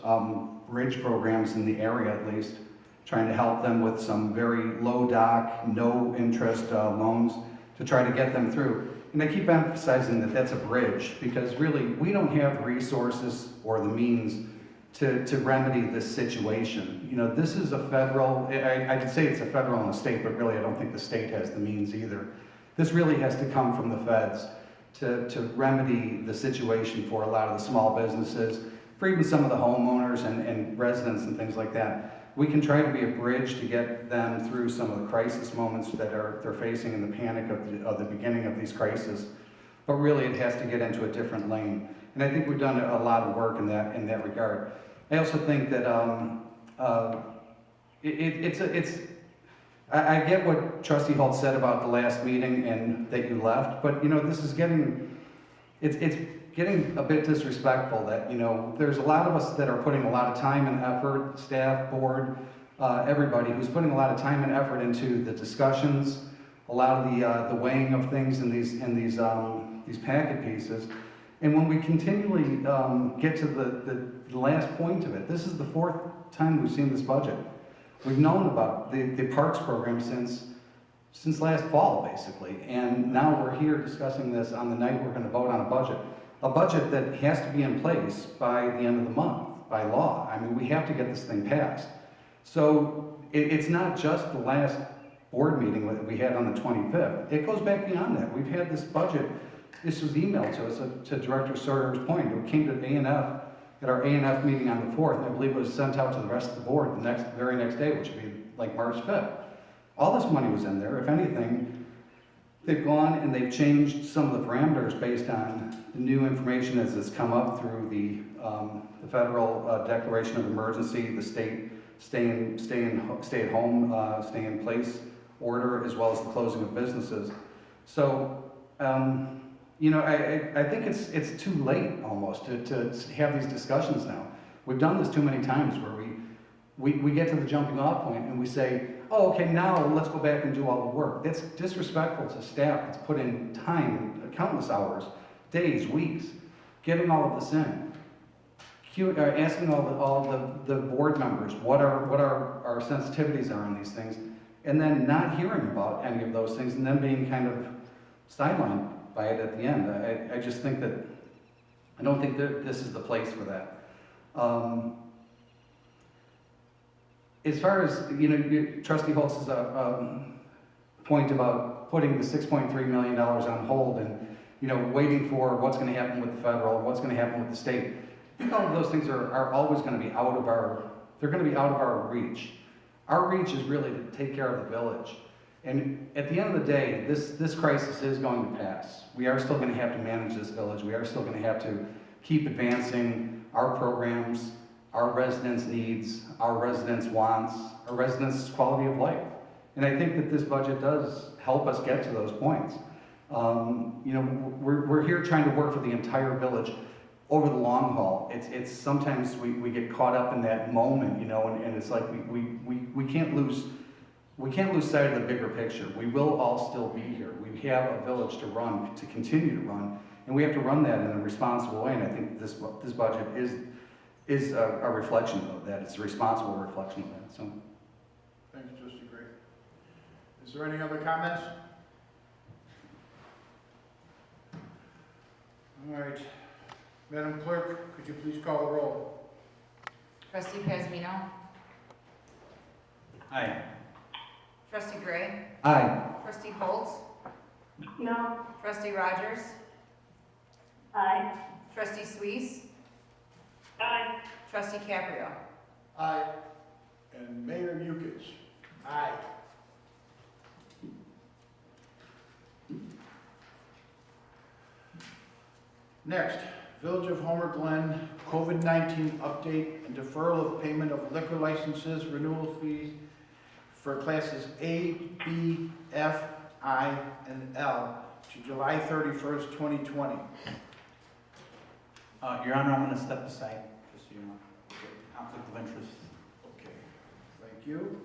S2: bridge programs in the area, at least, trying to help them with some very low doc, no interest loans to try to get them through. And I keep emphasizing that that's a bridge, because really we don't have the resources or the means to remedy this situation. You know, this is a federal, I could say it's a federal and a state, but really I don't think the state has the means either. This really has to come from the feds to remedy the situation for a lot of the small businesses, for even some of the homeowners and residents and things like that. We can try to be a bridge to get them through some of the crisis moments that they're facing in the panic of the beginning of these crises. But really it has to get into a different lane. And I think we've done a lot of work in that regard. I also think that I get what Trustee Holt said about the last meeting and that you left, but you know, this is getting, it's getting a bit disrespectful that, you know, there's a lot of us that are putting a lot of time and effort, staff, board, everybody who's putting a lot of time and effort into the discussions, a lot of the weighing of things in these packet pieces. And when we continually get to the last point of it, this is the fourth time we've seen this budget. We've known about the parks program since last fall, basically, and now we're here discussing this on the night we're going to vote on a budget that has to be in place by the end of the month, by law. I mean, we have to get this thing passed. So it's not just the last board meeting that we had on the 25th. It goes back beyond that. We've had this budget, this was emailed to us, to Director Sawyer's point. It came to A&F at our A&F meeting on the 4th, and I believe it was sent out to the rest of the board the very next day, which would be like March 5th. All this money was in there. If anything, they've gone and they've changed some of the parameters based on the new information as it's come up through the federal declaration of emergency, the state stay at home, stay in place order, as well as the closing of businesses. So, you know, I think it's too late almost to have these discussions now. We've done this too many times where we get to the jumping off point and we say, oh, okay, now let's go back and do all the work. That's disrespectful to staff that's put in time, countless hours, days, weeks, getting all of this in. Asking all the board members what our sensitivities are on these things, and then not hearing about any of those things, and then being kind of sidelined by it at the end. I just think that, I don't think that this is the place for that. As far as, Trustee Holtz's point about putting the $6.3 million on hold and, waiting for what's going to happen with the federal, what's going to happen with the state, I think all of those things are always going to be out of our reach. Our reach is really to take care of the village. And at the end of the day, this crisis is going to pass. We are still going to have to manage this village. We are still going to have to keep advancing our programs, our residents' needs, our residents' wants, our residents' quality of life. And I think that this budget does help us get to those points. We're here trying to work for the entire village over the long haul. It's sometimes we get caught up in that moment, and it's like we can't lose sight of the bigger picture. We will all still be here. We have a village to run, to continue to run, and we have to run that in a responsible way. And I think this budget is a reflection of that. It's a responsible reflection of that. So,
S1: Thank you, Trustee Gray. Is there any other comments? All right. Madam Clerk, could you please call the roll?
S3: Trustee Pazmino?
S6: Aye.
S3: Trustee Gray?
S2: aye.
S3: Trustee Holtz?
S12: No.
S3: Trustee Rogers?
S12: Aye.
S3: Trustee Suisse?
S4: Aye.
S3: Trustee Caprio?
S1: Aye. And Mayor Yukis? Aye. Next, Village of Homer Glen, COVID-19 update and deferral of payment of liquor licenses, renewal fees for classes A, B, F, I, and L to July 31st, 2020.
S6: Your Honor, I'm going to step aside, just so you know. Conflict of interest.
S1: Okay, thank you.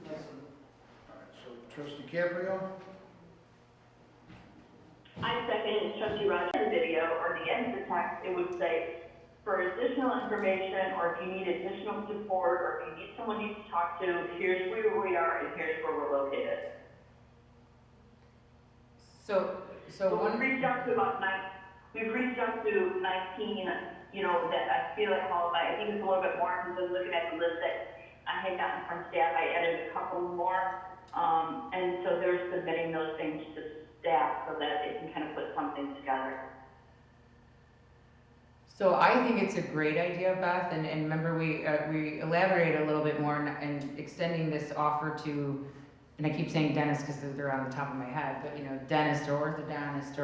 S1: All right, so Trustee Caprio?
S12: I second Trustee Rogers' video, or the end of the text, it would say, for additional information, or if you need additional support, or if you need someone you to talk to, here's where we are and here's where we're located.
S3: So
S12: We've reached out to about 19, that I feel like qualify. I think it's a little bit more, because I was looking at the list that I had gotten from staff, I added a couple more. And so they're submitting those things to staff so that they can kind of put something together.
S3: So I think it's a great idea, Beth, and remember we elaborated a little bit more in extending this offer to, and I keep saying dentist because they're on the top of my head, but dentist or orthodontist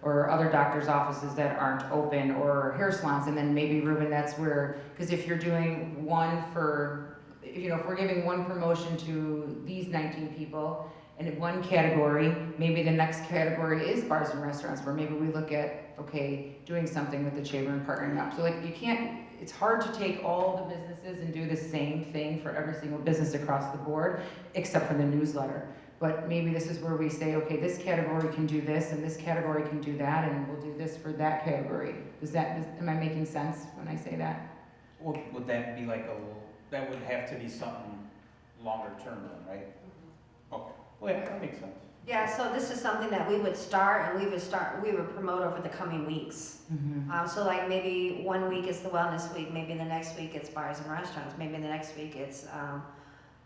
S3: or other doctor's offices that aren't open, or hair salons, and then maybe Ruben, that's where, because if you're doing one for, if we're giving one promotion to these 19 people, and in one category, maybe the next category is bars and restaurants, where maybe we look at, okay, doing something with the chamber and partnering up. So it's hard to take all the businesses and do the same thing for every single business across the board, except for the newsletter. But maybe this is where we say, okay, this category can do this, and this category can do that, and we'll do this for that category. Am I making sense when I say that?
S6: Well, would that be that would have to be something longer term then, right? Okay. Well, yeah, that makes sense.
S10: Yeah, so this is something that we would start, and we would promote over the coming weeks.
S3: Mm-hmm.
S10: So maybe one week is the wellness week, maybe the next week it's bars and restaurants, maybe the next week it's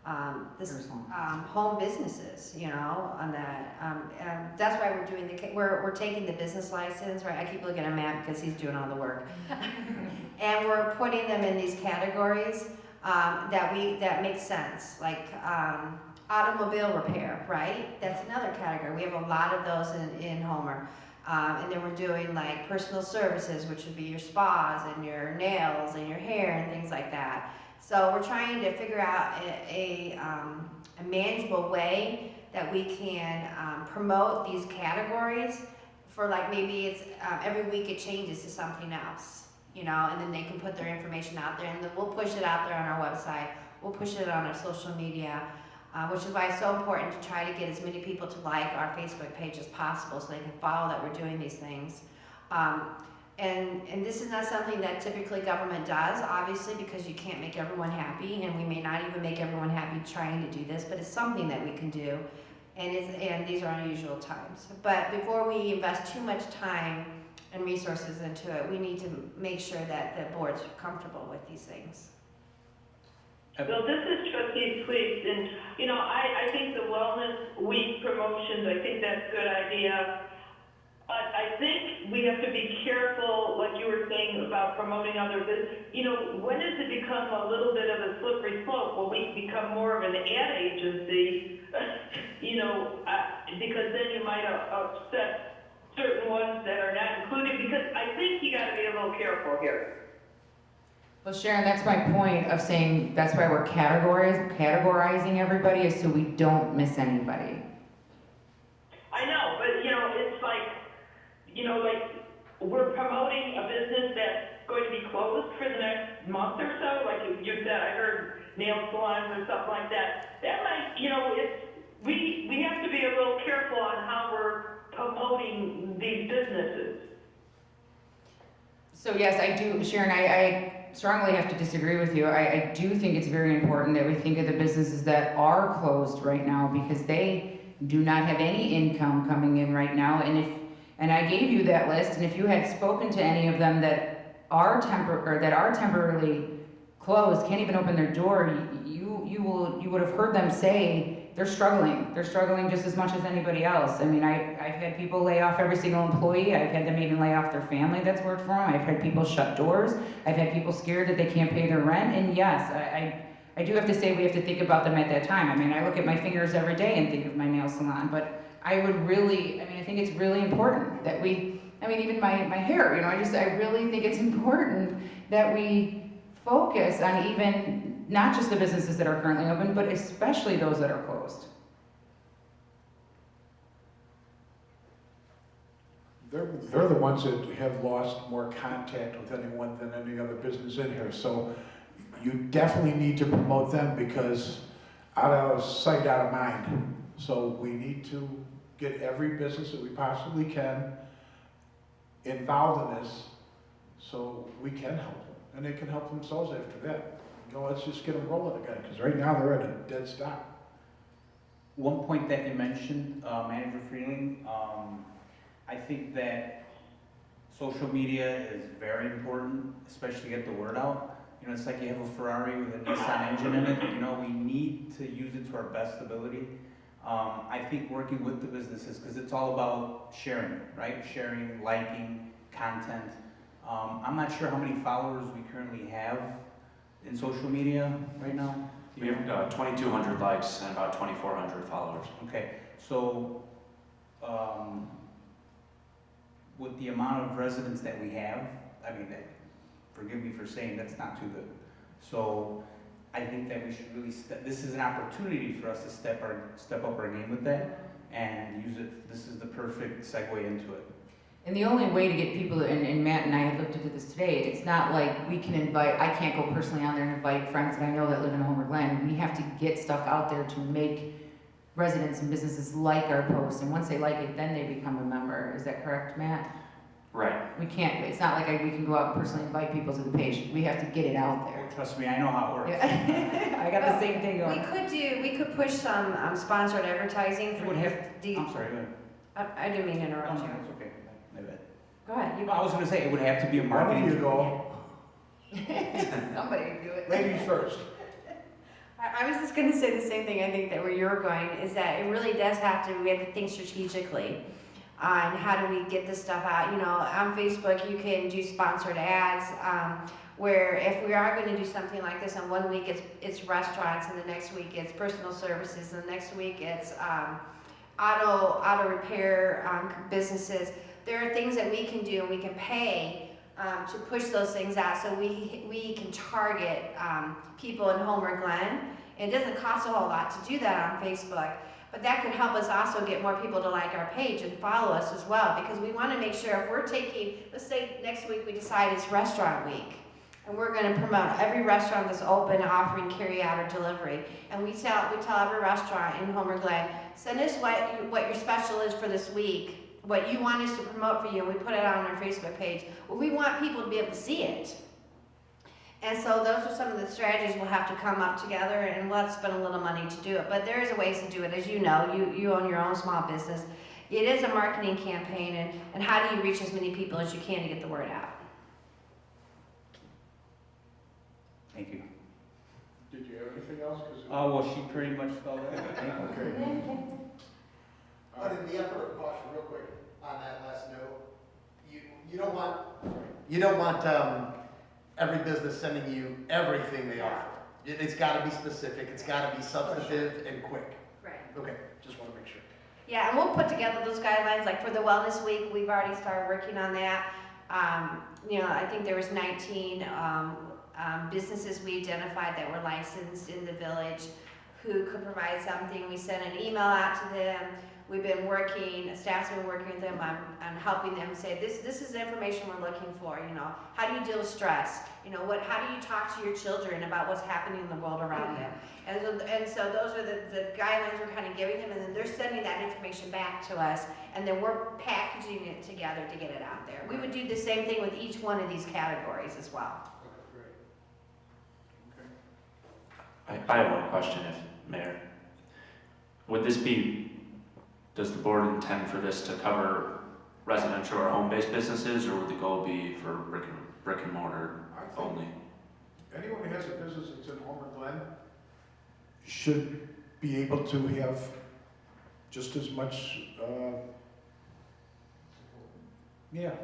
S10: home businesses, on that. That's why we're doing we're taking the business license, right? I keep looking at Matt because he's doing all the work. And we're putting them in these categories that make sense, like automobile repair, right? That's another category. We have a lot of those in Homer. And then we're doing like personal services, which would be your spas and your nails and your hair and things like that. So we're trying to figure out a manageable way that we can promote these categories for maybe it's every week it changes to something else, and then they can put their information out there, and then we'll push it out there on our website. we'll push it on our social media, which is why it's so important to try to get as many people to like our Facebook page as possible so they can follow that we're doing these things. And this is not something that typically government does, obviously, because you can't make everyone happy, and we may not even make everyone happy trying to do this, but it's something that we can do, and these are unusual times. But before we invest too much time and resources into it, we need to make sure that the board's comfortable with these things.
S4: Well, this is Trustee Sweets, and, you know, I think the Wellness Week promotions, I think that's a good idea. But I think we have to be careful, like you were saying, about promoting other business. You know, when does it become a little bit of a slippery slope? When we become more of an ad agency, you know, because then you might upset certain ones that are not included, because I think you gotta be a little careful here.
S3: Well, Sharon, that's my point of saying, that's why we're categorizing everybody, is so we don't miss anybody.
S4: I know, but you know, it's like, you know, like we're promoting a business that's going to be closed for the next month or so. Like you said, I heard nail salons or something like that. That might, you know, we have to be a little careful on how we're promoting these businesses.
S3: So yes, I do, Sharon, I strongly have to disagree with you. I do think it's very important that we think of the businesses that are closed right now, because they do not have any income coming in right now. And I gave you that list, and if you had spoken to any of them that are temporarily closed, can't even open their door, you would have heard them say they're struggling. They're struggling just as much as anybody else. I mean, I've had people lay off every single employee. I've had them even lay off their family that's worked for them. I've had people shut doors. I've had people scared that they can't pay their rent. And yes, I do have to say we have to think about them at that time. I mean, I look at my fingers every day and think of my nail salon, but I think it's really important that even my hair, you know, I really think it's important that we focus on even not just the businesses that are currently open, but especially those that are closed.
S1: They're the ones that have lost more contact with anyone than any other business in here. So you definitely need to promote them, because out of sight, out of mind. So we need to get every business that we possibly can involved in this, so we can help them, and they can help themselves after that. You know, let's just get them rolling again, because right now they're at a dead stop.
S6: One point that you mentioned, Manager Freeling, I think that social media is very important, especially to get the word out. You know, it's like you have a Ferrari with a Nissan engine in it. You know, we need to use it to our best ability. I think working with the businesses, because it's all about sharing, right? Sharing, liking, content. I'm not sure how many followers we currently have in social media right now.
S13: We have 2,200 likes and about 2,400 followers.
S6: Okay, so with the amount of residents that we have, I mean, forgive me for saying that's not too good. So I think that we should really this is an opportunity for us to step up our game with that and use it. This is the perfect segue into it.
S3: And the only way to get people, and Matt and I have looked into this today, it's not like we can invite, I can't go personally on there and invite friends that I know that live in Homer Glen. We have to get stuff out there to make residents and businesses like our posts, and once they like it, then they become a member. Is that correct, Matt?
S13: Right.
S3: We can't, it's not like we can go out and personally invite people to the page. We have to get it out there.
S6: Trust me, I know how it works.
S3: Yeah. I got the same thing going.
S10: We could push some sponsored advertising for
S6: I'm sorry, go ahead.
S10: I didn't mean to interrupt you.
S6: It's okay. My bad.
S10: Go ahead.
S6: I was going to say, it would have to be a marketing.
S1: You go.
S3: Somebody do it.
S1: Ladies first.
S10: I was just going to say the same thing. I think that where you're going is that it really does have to, we have to think strategically on how do we get this stuff out. You know, on Facebook you can do sponsored ads where if we are going to do something like this, and one week it's restaurants, and the next week it's personal services, and the next week it's auto repair businesses. There are things that we can do, and we can pay to push those things out, so we can target people in Homer Glen. It doesn't cost a whole lot to do that on Facebook, but that could help us also get more people to like our page and follow us as well, because we want to make sure if we're taking, let's say next week we decide it's restaurant week, And we're gonna promote every restaurant that's open offering carry-out or delivery. And we tell every restaurant in Homer Glen, send us what your special is for this week, what you want us to promote for you, and we put it on our Facebook page. Well, we want people to be able to see it. And so those are some of the strategies we'll have to come up together, and we'll have to spend a little money to do it. But there is a ways to do it. As you know, you own your own small business. It is a marketing campaign, and how do you reach as many people as you can to get the word out?
S6: Thank you.
S1: Did you have anything else? 'Cause
S6: Well, she pretty much spelled it. Thank you.
S1: Okay.
S5: But in the effort of caution, real quick, on that last note, you don't want every business sending you everything they offer. It's gotta be specific, it's gotta be substantive and quick.
S10: Right.
S5: Okay, just wanna make sure.
S10: Yeah, and we'll put together those guidelines, like for the Wellness Week, we've already started working on that. You know, I think there was 19 businesses we identified that were licensed in the village who could provide something. We sent an email out to them. We've been working, staff's been working with them on helping them say, this is the information we're looking for, you know. How do you deal with stress? You know, how do you talk to your children about what's happening in the world around them? And so those are the guidelines we're kind of giving them, and then they're sending that information back to us, and then we're packaging it together to get it out there. We would do the same thing with each one of these categories as well.
S13: I have one question, if Mayor. Does the board intend for this to cover residential or home-based businesses, or would the goal be for brick and mortar only?
S1: Anyone who has a business that's in Homer Glen should be able to have just as much,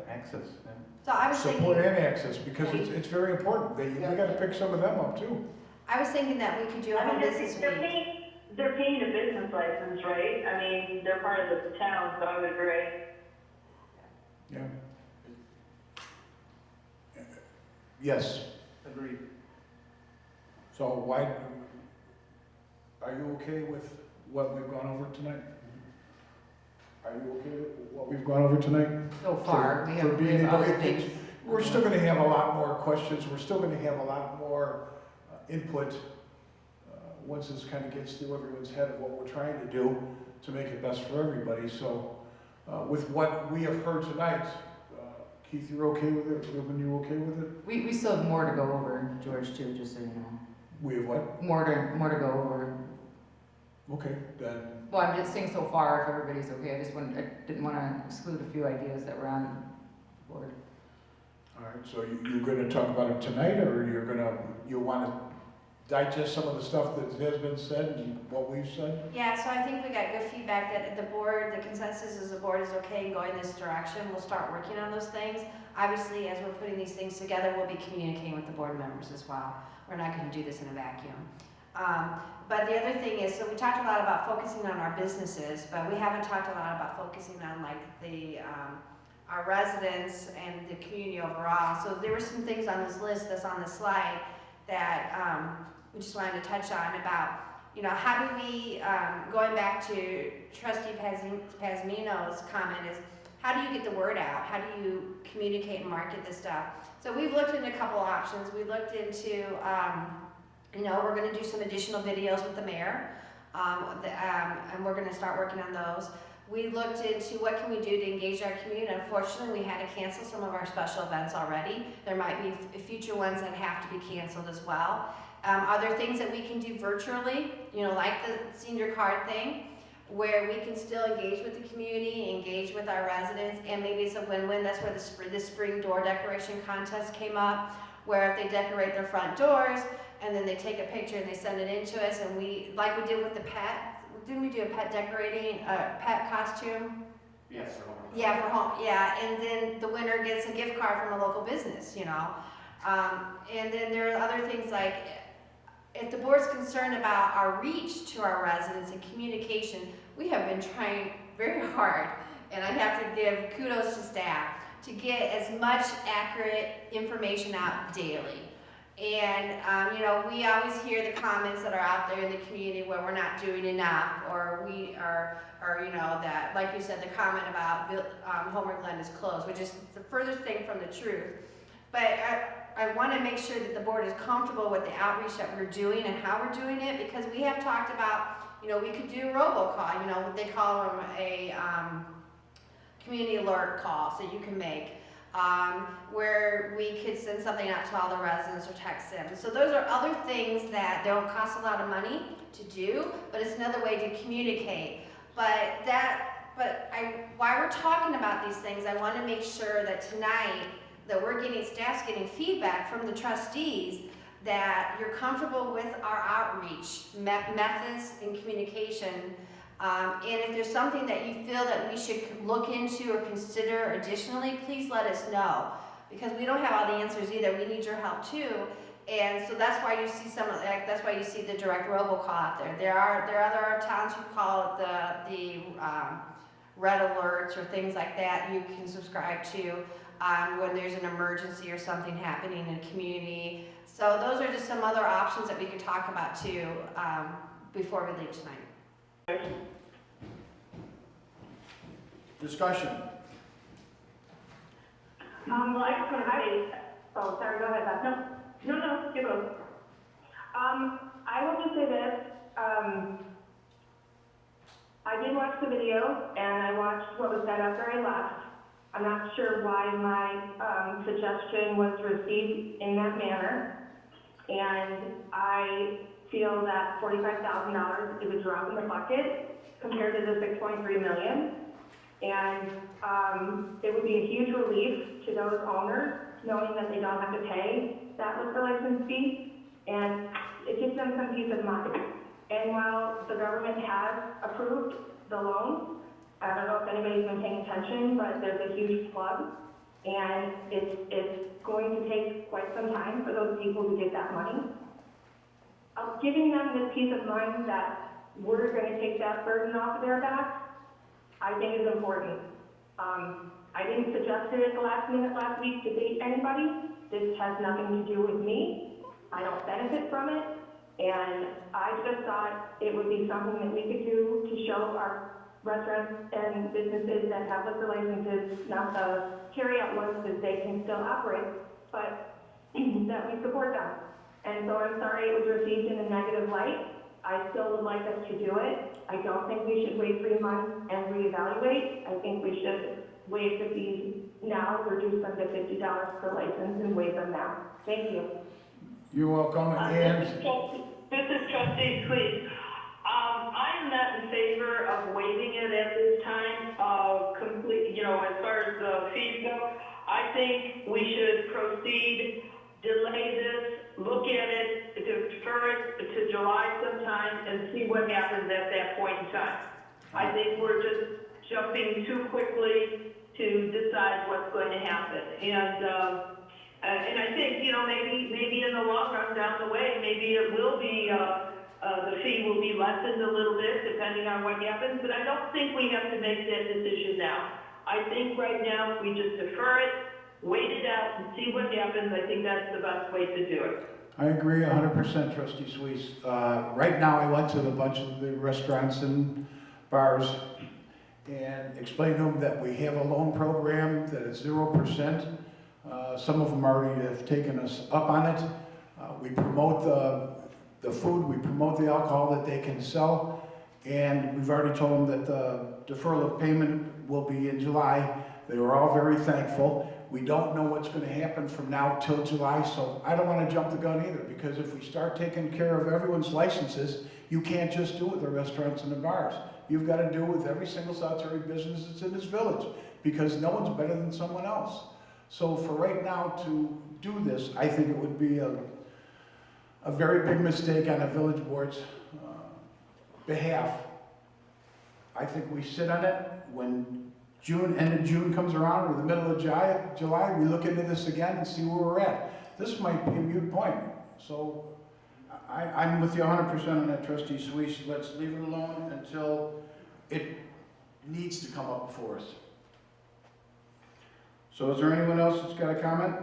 S6: Access. Yeah.
S10: So I was
S1: support
S10: thinking,
S1: and access, because it's very important. We gotta pick some of them up too.
S10: I was thinking that we could do a
S12: I
S10: home
S12: mean,
S10: business
S12: they're
S10: week.
S12: they're paying a business license, right? I mean, they're part of the town, so I would agree.
S1: Yeah. Yes.
S5: Agreed.
S1: So why, are you okay with what we've gone over tonight? Are you okay with what we've gone over tonight?
S3: So far, we
S1: For
S3: have
S1: being able-
S3: other things.
S1: We're still gonna have a lot more questions, we're still gonna have a lot more input once this kind of gets through everyone's head of what we're trying to do to make it best for everybody. So with what we have heard tonight, Keith, you're okay with it? Ruben, you okay with it?
S3: We still have more to go over, George, too, just so you know.
S1: We have what?
S3: More to go over.
S1: Okay, then,
S3: Well, I'm just saying so far, if everybody's okay, I didn't want to exclude a few ideas that were on the board.
S1: all right, so you're gonna talk about it tonight, or you wanna digest some of the stuff that has been said and what we've said?
S10: Yeah, so I think we got good feedback that the board, the consensus is the board is okay in going this direction. We'll start working on those things. Obviously, as we're putting these things together, we'll be communicating with the board members as well. We're not going to do this in a vacuum. But the other thing is, so we talked a lot about focusing on our businesses, but we haven't talked a lot about focusing on like our residents and the community overall. So there were some things on this list that's on the slide that we just wanted to touch on about, you know, how do we, going back to Trustee Pazmino's comment is, how do you get the word out? How do you communicate and market this stuff? So we've looked into a couple options. We looked into, you know, we're gonna do some additional videos with the mayor, and we're gonna start working on those. We looked into what can we do to engage our community. Unfortunately, we had to cancel some of our special events already. There might be future ones that have to be canceled as well. Are there things that we can do virtually, you know, like the senior card thing, where we can still engage with the community, engage with our residents, and maybe it's a win-win. That's where the spring door decoration contest came up, where if they decorate their front doors, and then they take a picture and they send it in to us, and we, like we did with the pet, didn't we do a pet decorating, pet costume?
S13: Yes, for home.
S10: Yeah, for home, yeah, and then the winner gets a gift card from a local business, you know? And then there are other things like, if the board's concerned about our reach to our residents and communication, we have been trying very hard, and I have to give kudos to staff, to get as much accurate information out daily. And, you know, we always hear the comments that are out there in the community where we're not doing enough, or we are, or, you know, that, like you said, the comment about Homer Glen is closed, which is the furthest thing from the truth. But I want to make sure that the board is comfortable with the outreach that we're doing and how we're doing it, because we have talked about, you know, we could do robocall, you know, what they call them a community alert call, so you can make, where we could send something out to all the residents or text them. So those are other things that don't cost a lot of money to do, but it's another way to communicate. While we're talking about these things, I want to make sure that tonight that we're getting, staff's getting feedback from the trustees that you're comfortable with our outreach methods and communication. And if there's something that you feel that we should look into or consider additionally, please let us know. Because we don't have all the answers either. We need your help too. And so that's why you see that's why you see the direct robocall out there. There are other towns who call it the red alerts or things like that you can subscribe to when there's an emergency or something happening in a community. So those are just some other options that we could talk about too before we leave tonight.
S1: Discussion.
S7: Well, I just want to say, oh, sorry, go ahead, Beth. No, you go. I will just say this, I did watch the video, and I watched what was said after I left. I'm not sure why my suggestion was received in that manner, and I feel that $45,000 is a drop in the bucket compared to the $6.3 million. And it would be a huge relief to those owners knowing that they don't have to pay that liquor license fee, and it gives them some peace of mind. And while the government has approved the loan, I don't know if anybody's been paying attention, but there's a huge plug, and it's going to take quite some time for those people to get that money. Giving them this peace of mind that we're going to take that burden off of their backs, I think is important. I didn't suggest it at the last minute last week to bait anybody. This has nothing to do with me. I don't benefit from it. And I just thought it would be something that we could do to show our restaurants and businesses that have liquor licenses, not the carry-out ones, that they can still operate, but that we support them. And so I'm sorry it was received in a negative light. I still would like us to do it. I don't think we should wait 3 months and reevaluate. I think we should waive the fees now, reduce them to $50 per license and waive them now. Thank you.
S1: You're welcome, and
S4: This is Trustee Sweet. I am not in favor of waiving it at this time, as far as the fees go. I think we should proceed, delay this, look at it, defer it to July sometime, and see what happens at that point in time. I think we're just jumping too quickly to decide what's going to happen. And I think, maybe in the long run down the way, maybe it will be, the fee will be lessened a little bit depending on what happens, but I don't think we have to make that decision now. I think right now, if we just defer it, wait it out and see what happens, I think that's the best way to do it.
S1: I agree 100%, Trustee Suisse. Right now, I went to a bunch of the restaurants and bars and explained to them that we have a loan program that is 0%. Some of them already have taken us up on it. We promote the food, we promote the alcohol that they can sell, and we've already told them that the deferral of payment will be in July. They were all very thankful. We don't know what's going to happen from now till July, so I don't want to jump the gun either, because if we start taking care of everyone's licenses, you can't just do it with the restaurants and the bars. You've got to do it with every single solitary business that's in this village, because no one's better than someone else. So for right now to do this, I think it would be a very big mistake on the village board's behalf. I think we sit on it when end of June comes around, or the middle of July, we look into this again and see where we're at. This might be a moot point. So I'm with you 100% on that, Trustee Suisse. Let's leave it alone until it needs to come up before us. So is there anyone else that's got a comment?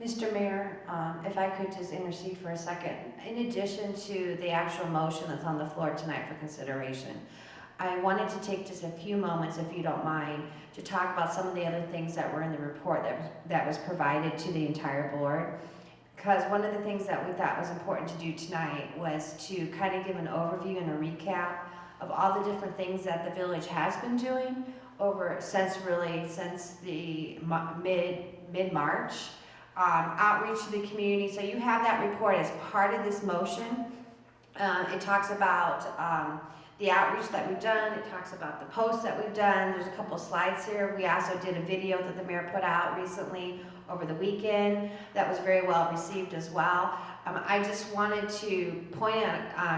S10: Mr. Mayor, if I could just intercede for a second. In addition to the actual motion that's on the floor tonight for consideration, I wanted to take just a few moments, if you don't mind, to talk about some of the other things that were in the report that was provided to the entire board. because one of the things that we thought was important to do tonight was to kind of give an overview and a recap of all the different things that the village has been doing since the mid-March. Outreach to the community, so you have that report as part of this motion. It talks about the outreach that we've done, it talks about the posts that we've done, there's a couple slides here. We also did a video that the mayor put out recently over the weekend that was very well received as well. I just wanted to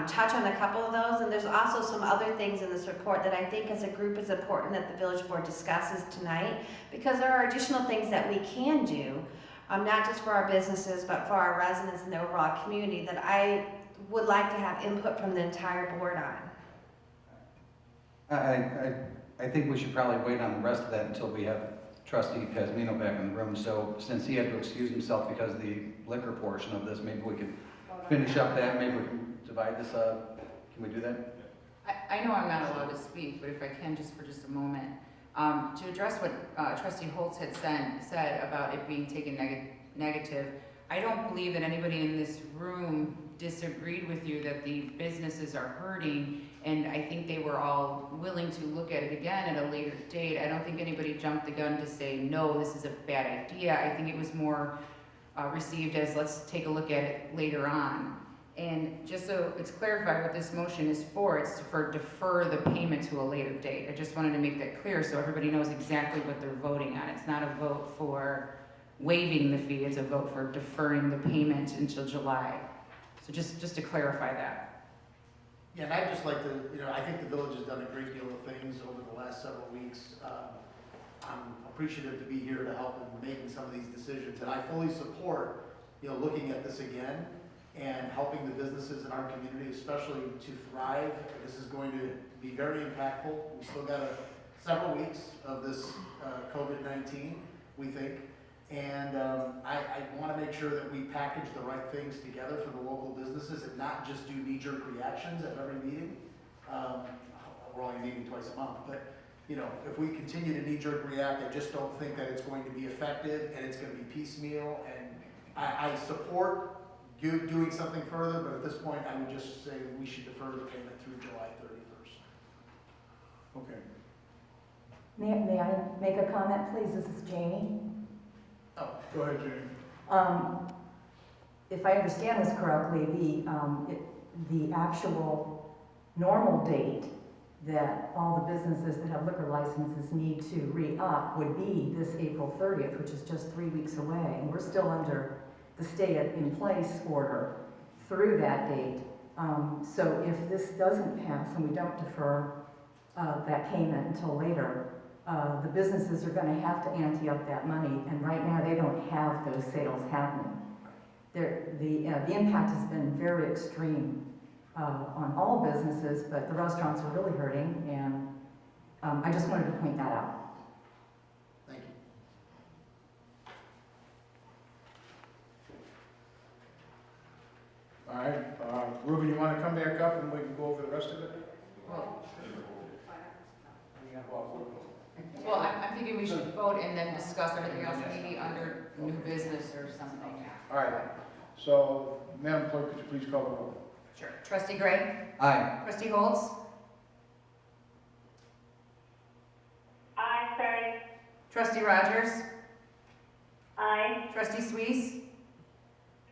S10: touch on a couple of those, and there's also some other things in this report that I think as a group is important that the village board discusses tonight, because there are additional things that we can do, not just for our businesses, but for our residents and the overall community that I would like to have input from the entire board on.
S2: I think we should probably wait on the rest of that until we have Trustee Pazmino back in the room. So since he had to excuse himself because of the liquor portion of this, maybe we could finish up that, maybe we can divide this up. Can we do that?
S3: I know I'm not allowed to speak, but if I can just for just a moment, to address what Trustee Holtz had said about it being taken negative, I don't believe that anybody in this room disagreed with you that the businesses are hurting, and I think they were all willing to look at it again at a later date. I don't think anybody jumped the gun to say, no, this is a bad idea. I think it was more received as, let's take a look at it later on. And just so it's clarified what this motion is for, it's for defer the payment to a later date. I just wanted to make that clear so everybody knows exactly what they're voting on. It's not a vote for waiving the fee, it's a vote for deferring the payment until July. So just to clarify that.
S5: Yeah, and I'd just like to, I think the village has done a great deal of things over the last several weeks. I'm appreciative to be here to help in making some of these decisions, and I fully support, looking at this again and helping the businesses in our community, especially to thrive. This is going to be very impactful. We still got several weeks of this COVID-19, we think. And I want to make sure that we package the right things together for the local businesses and not just do knee-jerk reactions at every meeting. We're only meeting twice a month, but if we continue to knee-jerk react, I just don't think that it's going to be effective and it's going to be piecemeal. And I support doing something further, but at this point, I would just say we should defer the payment through July 31st.
S1: Okay.
S14: May I make a comment, please? This is Jamie.
S1: Oh, go ahead, Jamie.
S14: If I understand this correctly, the actual normal date that all the businesses that have liquor licenses need to re-up would be this April 30th, which is just 3 weeks away. And we're still under the stay-in-place order through that date. So if this doesn't pass and we don't defer that payment until later, the businesses are going to have to ante up that money, and right now they don't have those sales happening. The impact has been very extreme on all businesses, but the restaurants are really hurting, and I just wanted to point that out.
S5: Thank you.
S1: All right, Ruben, you want to come back up and we can go over the rest of it?
S3: Well, I'm thinking we should vote and then discuss everything else, maybe under new business or something.
S1: All right, so Madam Clerk, could you please call the roll?
S3: Sure. Trustee Gray?
S2: Aye.
S3: Trustee Holtz?
S7: Aye, sorry.
S3: Trustee Rogers?
S7: Aye.
S3: Trustee Suisse?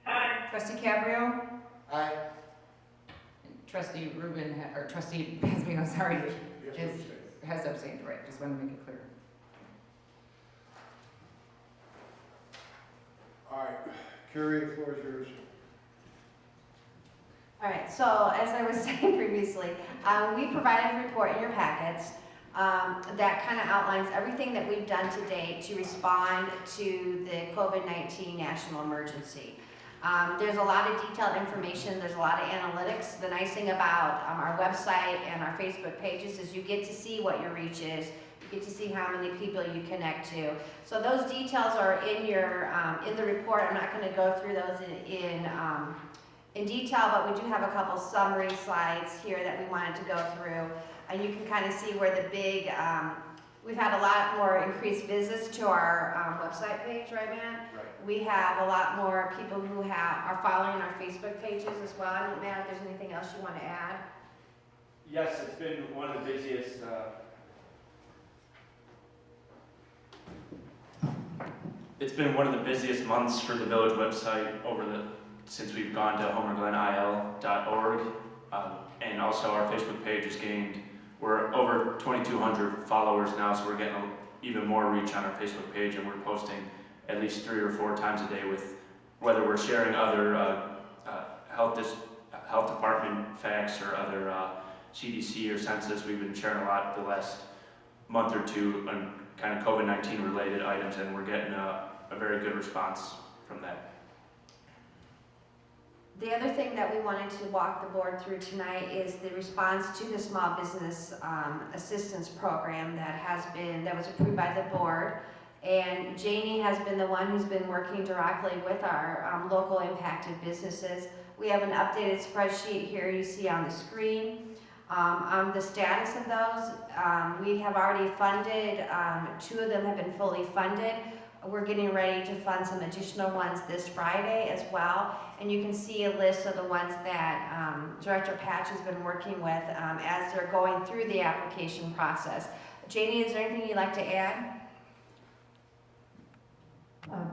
S4: Aye.
S3: Trustee Caprio?
S5: Aye.
S3: Trustee Rubin, or Trustee Pazmino, sorry,
S1: Yes,
S3: has abstained, right, just wanted to make it clear.
S1: all right, Carrie, the floor is yours.
S10: All right, so as I was saying previously, we provided a report in your packets that kind of outlines everything that we've done to date to respond to the COVID-19 national emergency. There's a lot of detailed information, there's a lot of analytics. The nice thing about our website and our Facebook pages is you get to see what your reach is, you get to see how many people you connect to. So those details are in your in the report. I'm not going to go through those in detail, but we do have a couple summary slides here that we wanted to go through, and you can kind of see where the big We've had a lot more increased visits to our website page, right, Matt?
S13: Right.
S10: We have a lot more people who are following our Facebook pages as well. I don't know, Matt, if there's anything else you want to add?
S13: Yes, it's been one of the busiest, it's been one of the busiest months for the village website since we've gone to homerglenil.org. And also our Facebook page has gained, we're over 2,200 followers now, so we're getting even more reach on our Facebook page, and we're posting at least 3 or 4 times a day with whether we're sharing other health department facts or other CDC or census. We've been sharing a lot the last month or two on kind of COVID-19 related items, and we're getting a very good response from that.
S10: The other thing that we wanted to walk the board through tonight is the response to the small business assistance program that was approved by the board. And Janie has been the one who's been working directly with our local impacted businesses. We have an updated spreadsheet here you see on the screen. On the status of those, we have already funded, 2 of them have been fully funded. We're getting ready to fund some additional ones this Friday as well. And you can see a list of the ones that Director Patch has been working with as they're going through the application process. Janie, is there anything you'd like to add?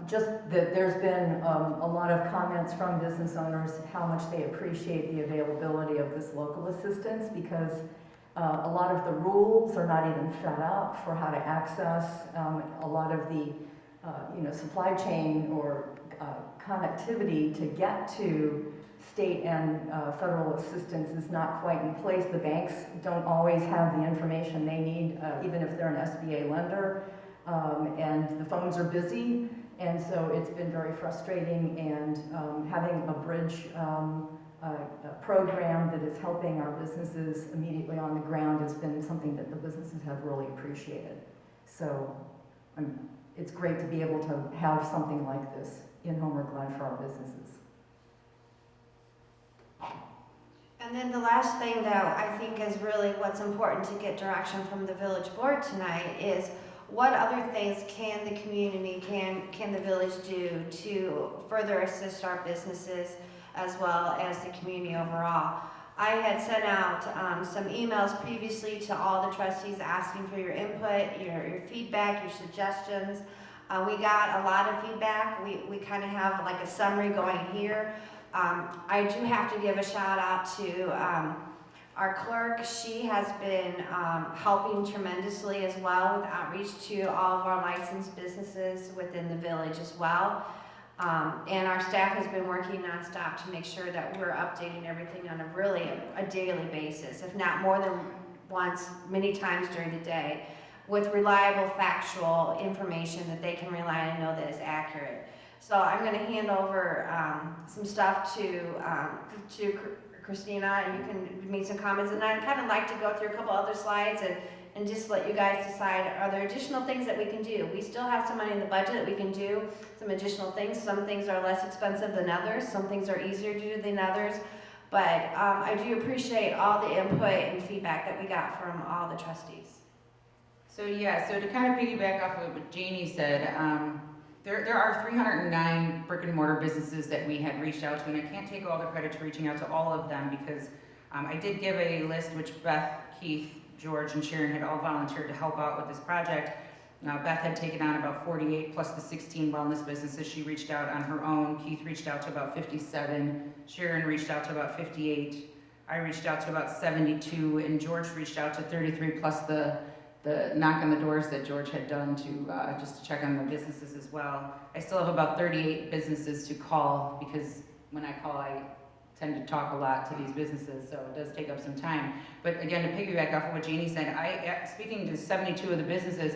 S14: Just that there's been a lot of comments from business owners how much they appreciate the availability of this local assistance, because a lot of the rules are not even set up for how to access a lot of the supply chain or connectivity to get to state and federal assistance is not quite in place. The banks don't always have the information they need, even if they're an SBA lender, and the phones are busy. And so it's been very frustrating, and having a bridge program that is helping our businesses immediately on the ground has been something that the businesses have really appreciated. So it's great to be able to have something like this in Homer Glen for our businesses.
S10: And then the last thing that I think is really what's important to get direction from the village board tonight is what other things can the community, can the village do to further assist our businesses as well as the community overall. I had sent out some emails previously to all the trustees asking for your input, your feedback, your suggestions. We got a lot of feedback. We kind of have like a summary going here. I do have to give a shout out to our clerk. She has been helping tremendously as well with outreach to all of our licensed businesses within the village as well. And our staff has been working nonstop to make sure that we're updating everything on a daily basis, if not more than once, many times during the day, with reliable, factual information that they can rely on and know that is accurate. So I'm going to hand over some stuff to Christina, and you can make some comments. And I'd kind of like to go through a couple other slides and just let you guys decide, are there additional things that we can do? We still have some money in the budget that we can do some additional things. Some things are less expensive than others. Some things are easier to do than others. But I do appreciate all the input and feedback that we got from all the trustees.
S3: So yeah, so to kind of piggyback off of what Janie said, there are 309 brick and mortar businesses that we had reached out to, and I can't take all the credit to reaching out to all of them because I did give a list which Beth, Keith, George, and Sharon had all volunteered to help out with this project. Beth had taken on about 48 plus the 16 wellness businesses. She reached out on her own. Keith reached out to about 57. Sharon reached out to about 58. I reached out to about 72, and George reached out to 33 plus the knock on the doors that George had done to just to check on the businesses as well. I still have about 38 businesses to call because when I call, I tend to talk a lot to these businesses, so it does take up some time. But again, to piggyback off of what Janie said, speaking to 72 of the businesses,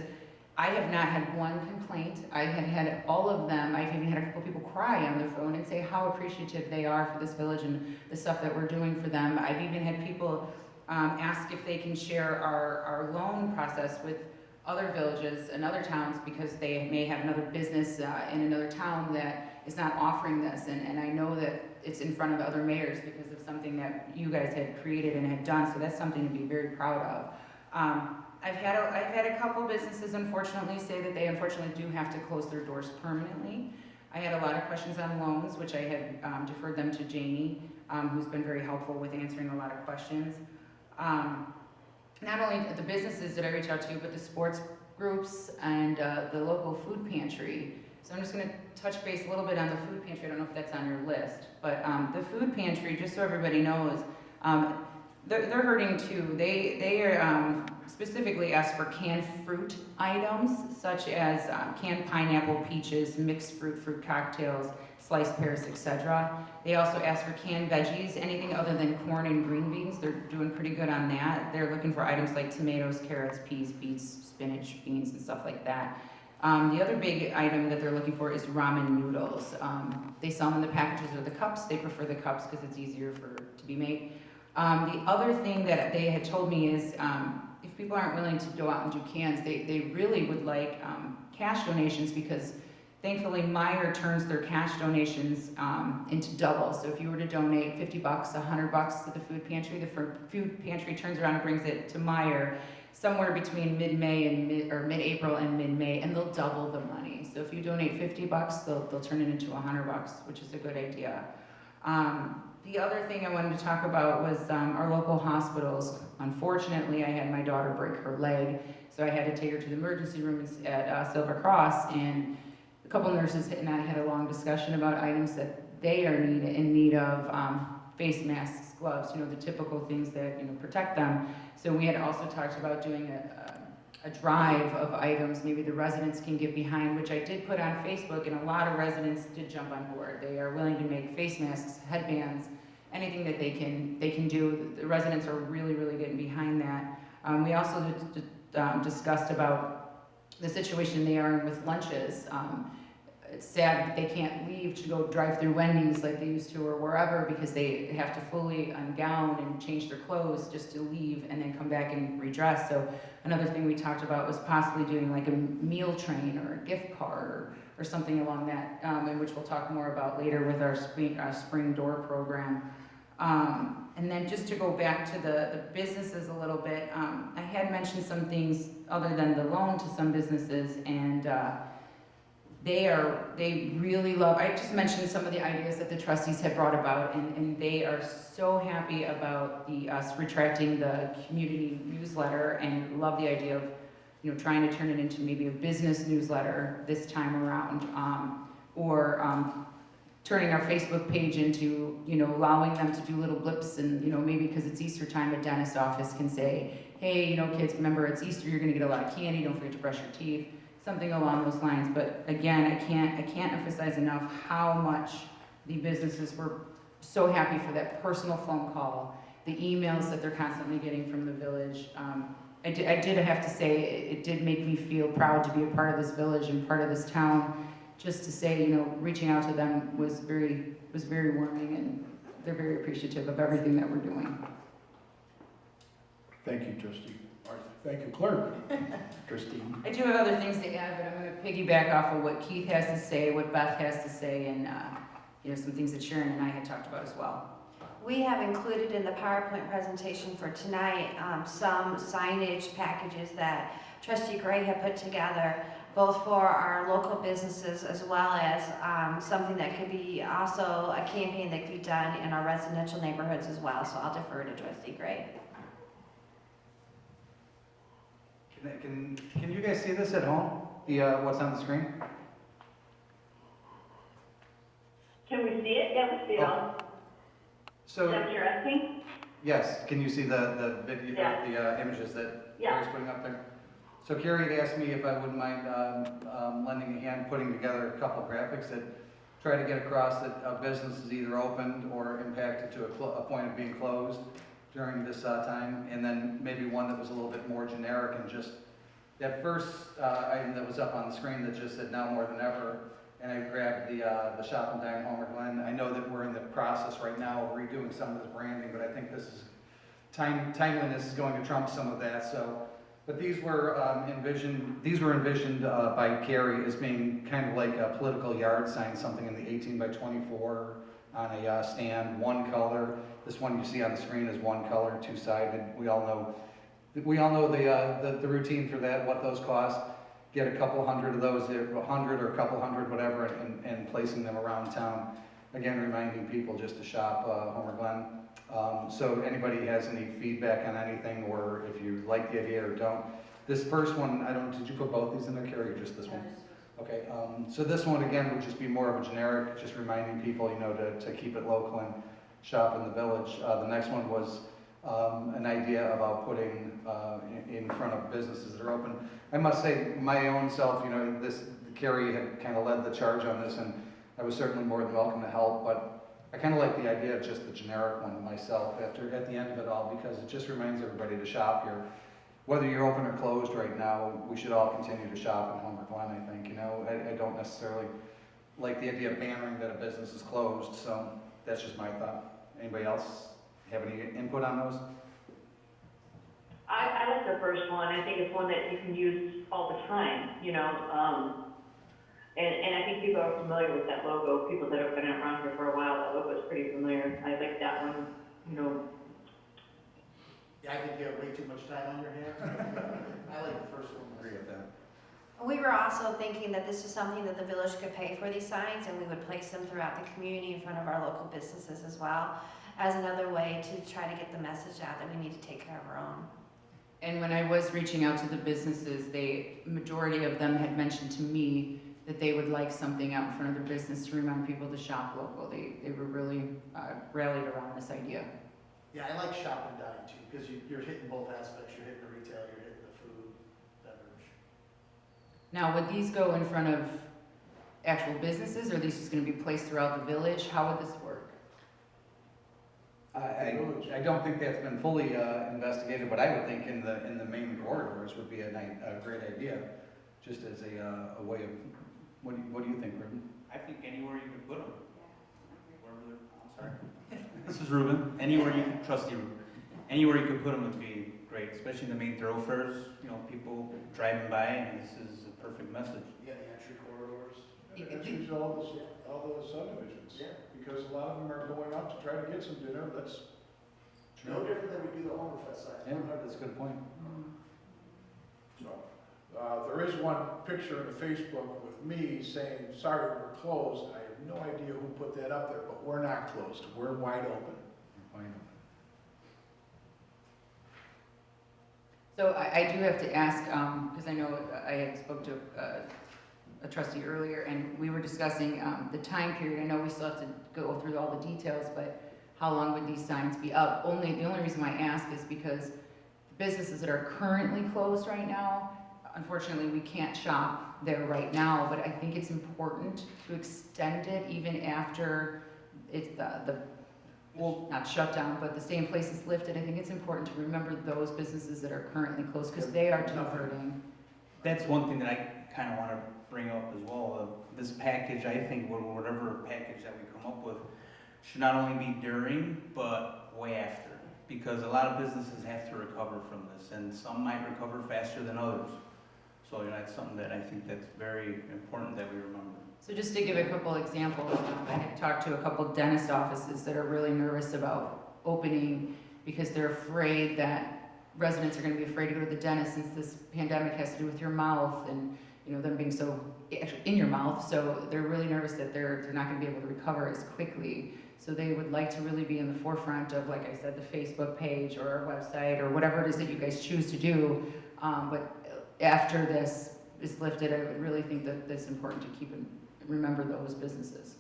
S3: I have not had one complaint. I have had all of them. I've even had a couple people cry on the phone and say how appreciative they are for this village and the stuff that we're doing for them. I've even had people ask if they can share our loan process with other villages and other towns because they may have another business in another town that is not offering this. And I know that it's in front of other mayors because of something that you guys had created and had done, so that's something to be very proud of. I've had a couple businesses unfortunately say that they unfortunately do have to close their doors permanently. I had a lot of questions on loans, which I had deferred them to Jamie, who's been very helpful with answering a lot of questions. Not only the businesses that I reach out to, but the sports groups and the local food pantry. So I'm just going to touch base a little bit on the food pantry. I don't know if that's on your list, but the food pantry, just so everybody knows, they're hurting too. They are specifically asked for canned fruit items, such as canned pineapple, peaches, mixed fruit cocktails, sliced pears, etc. They also ask for canned veggies, anything other than corn and green beans. They're doing pretty good on that. They're looking for items like tomatoes, carrots, peas, beets, spinach, beans, and stuff like that. The other big item that they're looking for is ramen noodles. They sell them in the packages or the cups. They prefer the cups because it's easier to be made. The other thing that they had told me is if people aren't willing to go out and do cans, they really would like cash donations, because thankfully Meijer turns their cash donations into double. So if you were to donate $50, $100 to the food pantry, the food pantry turns around and brings it to Meijer somewhere between mid-May and mid-April and mid-May, and they'll double the money. So if you donate $50, they'll turn it into $100, which is a good idea. The other thing I wanted to talk about was our local hospitals. Unfortunately, I had my daughter break her leg, so I had to take her to the emergency room at Silver Cross, and a couple nurses and I had a long discussion about items that they are in need of, face masks, gloves, the typical things that protect them. So we had also talked about doing a drive of items maybe the residents can get behind, which I did put on Facebook, and a lot of residents did jump on board. They are willing to make face masks, headbands, anything that they can do. The residents are really, really getting behind that. We also discussed about the situation they are in with lunches. It's sad that they can't leave to go drive through Wendy's like they used to or wherever, because they have to fully ungown and change their clothes just to leave and then come back and redress. So another thing we talked about was possibly doing like a meal train or a gift card or something along that, and which we'll talk more about later with our spring door program. And then just to go back to the businesses a little bit, I had mentioned some things other than the loan to some businesses, and they really love, I just mentioned some of the ideas that the trustees had brought about, and they are so happy about us retracting the community newsletter, and love the idea of trying to turn it into maybe a business newsletter this time around, or turning our Facebook page into, allowing them to do little blips, and maybe because it's Easter time, a dentist office can say, hey, kids, remember it's Easter, you're gonna get a lot of candy, don't forget to brush your teeth. Something along those lines. But again, I can't emphasize enough how much the businesses were so happy for that personal phone call, the emails that they're constantly getting from the village. I did have to say, it did make me feel proud to be a part of this village and part of this town. Just to say, reaching out to them was very warming, and they're very appreciative of everything that we're doing.
S1: Thank you, trustee. Thank you, clerk. Christine.
S3: I do have other things to add, but I'm going to piggyback off of what Keith has to say, what Beth has to say, and some things that Sharon and I had talked about as well.
S10: We have included in the PowerPoint presentation for tonight some signage packages that Trustee Gray had put together, both for our local businesses as well as something that could be also a campaign that could be done in our residential neighborhoods as well. So I'll defer to Trustee Gray.
S2: Can you guys see this at home? What's on the screen?
S12: Can we see it? Yeah, we see it all.
S2: So,
S12: Is that what you're asking?
S2: yes, can you see the video,
S12: Yeah.
S2: the images that
S12: Yeah.
S2: Carrie's putting up there? So Carrie had asked me if I wouldn't mind lending a hand putting together a couple graphics that try to get across that a business is either opened or impacted to a point of being closed during this time, and then maybe one that was a little bit more generic, and just that first item that was up on the screen that just said now more than ever, and I grabbed the Shop and Dine Homer Glen. I know that we're in the process right now of redoing some of this branding, but I think this is timeliness is going to trump some of that. So, but these were envisioned by Carrie as being kind of like a political yard sign, something in the 18 by 24 on a stand, one color. This one you see on the screen is one color, two-sided. We all know We all know the routine for that, what those cost. Get a couple hundred of those, 100 or a couple hundred, whatever, and placing them around town. Again, reminding people just to shop Homer Glen. So anybody has any feedback on anything, or if you like the idea or don't. This first one, did you put both these in there, Carrie, or just this one? Okay, so this one again would just be more of a generic, just reminding people, to keep it local and shop in the village. The next one was an idea about putting in front of businesses that are open. I must say, my own self, Carrie had kind of led the charge on this, and I was certainly more than welcome to help, but I kind of like the idea of just the generic one myself at the end of it all, because it just reminds everybody to shop here. Whether you're open or closed right now, we should all continue to shop in Homer Glen, I think. I don't necessarily like the idea of bannering that a business is closed, so that's just my thought. Anybody else have any input on those?
S12: I like the first one. I think it's one that you can use all the time, and I think people are familiar with that logo. People that have been around here for a while, that logo is pretty familiar. I like that one,
S5: Yeah, I think you have way too much time on your hands. I like the first one.
S2: Agree with that.
S10: We were also thinking that this is something that the village could pay for, these signs, and we would place them throughout the community in front of our local businesses as well, as another way to try to get the message out that we need to take care of our own.
S3: And when I was reaching out to the businesses, majority of them had mentioned to me that they would like something out in front of their business to remind people to shop local. They were really rallied around this idea.
S5: Yeah, I like shop and dine too, because you're hitting both aspects. You're hitting the retail, you're hitting the food, beverage.
S3: Now, would these go in front of actual businesses, or are these just going to be placed throughout the village? How would this work?
S2: I don't think that's been fully investigated, but I would think in the main corridors would be a great idea, just as a way of, what do you think, Ruben?
S6: I think anywhere you can put them. I'm sorry. This is Ruben. Anywhere you can, trustee Ruben. Anywhere you could put them would be great, especially in the main thoroughfares. People driving by, and this is a perfect message.
S5: Yeah, the entry corridors.
S1: That's usually all the subdivisions.
S5: Yeah.
S1: Because a lot of them are going out to try to get some dinner. That's
S5: No different than we do the Homerfest side.
S2: Yeah, that's a good point.
S1: so. There is one picture in the Facebook with me saying, "Sorry, we're closed." I have no idea who put that up there, but we're not closed. We're wide open.
S3: So I do have to ask, because I know I had spoke to a trustee earlier, and we were discussing the time period. I know we still have to go through all the details, but how long would these signs be up? The only reason why I ask is because the businesses that are currently closed right now, unfortunately, we can't shop there right now, but I think it's important to extend it even after it's not shut down, but the stay in place is lifted. I think it's important to remember those businesses that are currently closed, because they are too hurting.
S6: That's one thing that I kind of want to bring up as well. This package, I think, whatever package that we come up with, should not only be during, but way after. Because a lot of businesses have to recover from this, and some might recover faster than others. So that's something that I think that's very important that we remember.
S3: So just to give a couple examples, I had talked to a couple dentist offices that are really nervous about opening because they're afraid that residents are going to be afraid to go to the dentist, since this pandemic has to do with your mouth and them being so actually in your mouth. So they're really nervous that they're not going to be able to recover as quickly. So they would like to really be in the forefront of, like I said, the Facebook page or our website or whatever it is that you guys choose to do. But after this is lifted, I would really think that it's important to remember those businesses.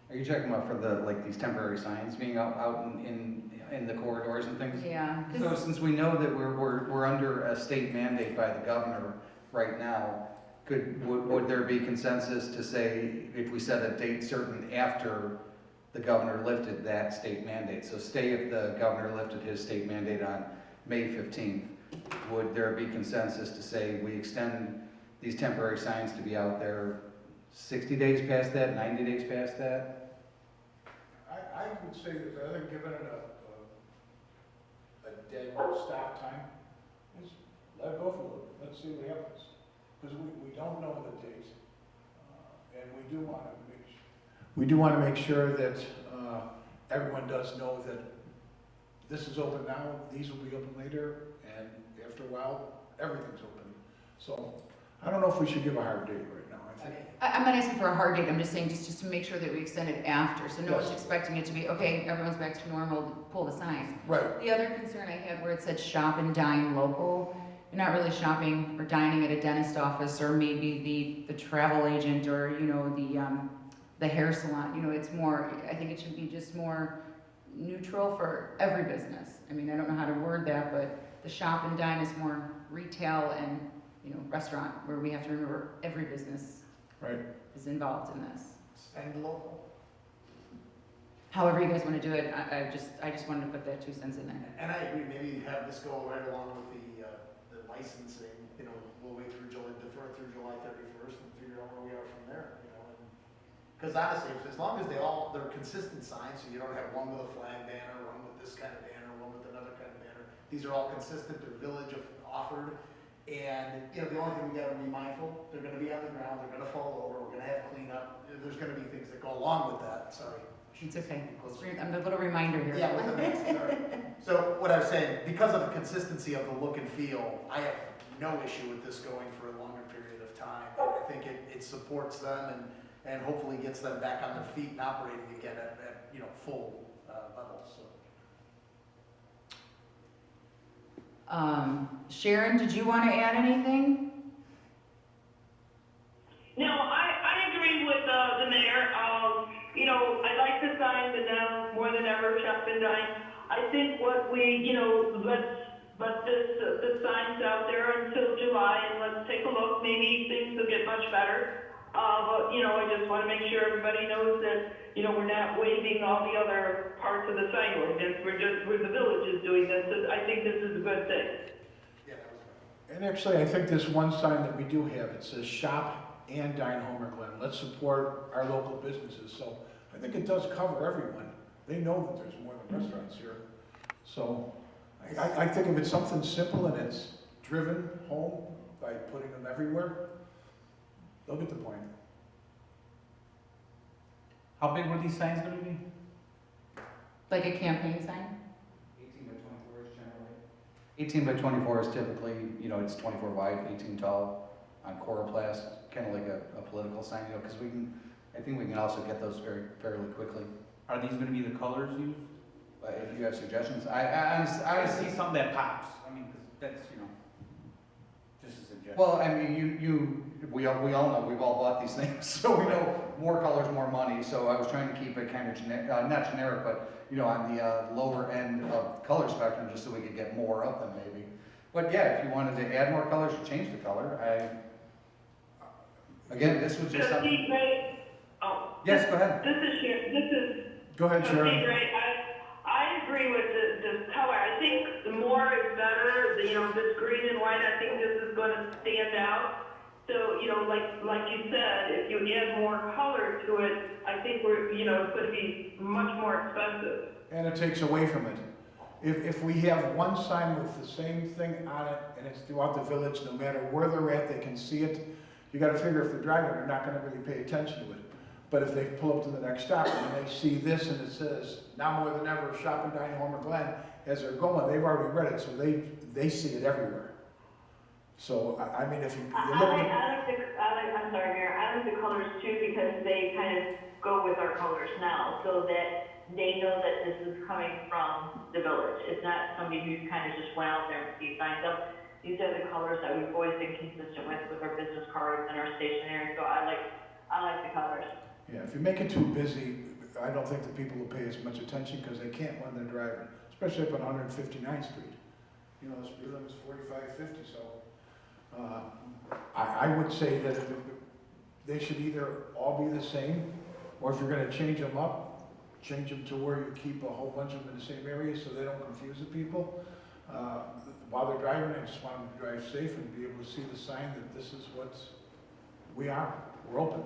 S2: Are you talking about for these temporary signs being out in the corridors and things?
S3: Yeah.
S2: So since we know that we're under a state mandate by the governor right now, would there be consensus to say, if we set a date certain after the governor lifted that state mandate? So say if the governor lifted his state mandate on May 15th, would there be consensus to say we extend these temporary signs to be out there 60 days past that, 90 days past that?
S1: I would say that rather than giving it a dead stop time, just let it go for a little bit. Let's see what happens. Because we don't know the date, and we do want to make sure that everyone does know that this is open now, these will be open later, and after a while, everything's open. So, I don't know if we should give a hard date right now, I think.
S3: I'm not asking for a hard date, I'm just saying just to make sure that we extend it after, so no one's
S1: Yes.
S3: expecting it to be, okay, everyone's back to normal, pull the signs.
S1: Right,
S3: The other concern I had where it said shop and dine local, you're not really shopping or dining at a dentist office or maybe the travel agent or, you know, the hair salon, you know, it's more, I think it should be just more neutral for every business. I mean, I don't know how to word that, but the shop and dine is more retail and, you know, restaurant, where we have to remember every business
S1: right.
S3: is involved in this.
S5: Spend local.
S3: However you guys want to do it, I just wanted to put that 2 cents in there.
S5: And I agree, maybe have this go right along with the licensing, you know, we'll wait through defer through July 31st and figure out where we are from there, you know. Because honestly, as long as they're consistent signs, so you don't have one with a flag banner, one with this kind of banner, one with another kind of banner. These are all consistent, they're village offered. And, you know, the only thing we gotta be mindful, they're gonna be on the ground, they're gonna fall over, we're gonna have cleanup. There's gonna be things that go along with that, sorry.
S3: It's okay. I'm a little reminder here.
S5: Yeah, with the mix, sorry. So what I was saying, because of the consistency of the look and feel, I have no issue with this going for a longer period of time. I think it supports them and hopefully gets them back on their feet and operating again at you know, full levels, so.
S3: Sharon, did you want to add anything?
S4: No, I agree with the mayor. You know, I like the signs and now more than ever, shop and dine. I think what we, you know, let the signs out there until July and let's take a look. Maybe things will get much better. But, you know, I just want to make sure everybody knows that, you know, we're not waiving all the other parts of the sign ordinance. We're the village is doing this. I think this is a good thing.
S5: Yeah, that was right.
S1: And actually, I think this one sign that we do have, it says shop and dine Homer Glen. Let's support our local businesses. So I think it does cover everyone. They know that there's more than restaurants here. So I think if it's something simple and it's driven home by putting them everywhere, they'll get the point.
S6: How big were these signs gonna be?
S3: Like a campaign sign?
S2: 18 by 24 is generally. 18 by 24 is typically, you know, it's 24 wide, 18 tall, on coroplast, kind of like a political sign, you know, because I think we can also get those fairly quickly.
S6: Are these gonna be the colors used?
S2: If you have suggestions,
S6: I see something that pops, I mean, because that's, you know, just a suggestion.
S2: well, I mean, we all know, we've all bought these things, so we know more colors, more money, so I was trying to keep it kind of, not generic, but, you know, on the lower end of color spectrum, just so we could get more of them, maybe. But yeah, if you wanted to add more colors or change the color, again, this was just something.
S4: Trustee Gray, oh.
S2: Yes, go ahead.
S4: This is Sharon.
S1: Go ahead,
S4: Trustee
S1: Sharon.
S4: Gray, I agree with the color. I think the more is better. You know, this green and white, I think this is going to stand out. So, you know, like you said, if you add more color to it, I think it's going to be much more expensive.
S1: And it takes away from it. If we have one sign with the same thing on it, and it's throughout the village, no matter where they're at, they can see it, you gotta figure if they're driving, they're not gonna really pay attention to it. But if they pull up to the next stop and they see this and it says, now more than ever, shop and dine Homer Glen, as they're going, they've already read it, so they see it everywhere. So, I mean, if you look at
S12: I'm sorry, Mayor, I like the colors too because they kind of go with our colors now so that they know that this is coming from the village. It's not somebody who's kind of just went out there and see signs up. These are the colors that we've always been consistent with our business cards and our stationery, so I like the colors.
S1: Yeah, if you make it too busy, I don't think the people will pay as much attention because they can't when they're driving, especially up on 159th Street. You know, the speed limit is 45, 50, so I would say that they should either all be the same, or if you're gonna change them up, change them to where you keep a whole bunch of them in the same area so they don't confuse the people. While they're driving, I just want them to drive safe and be able to see the sign that this is what we are. We're open.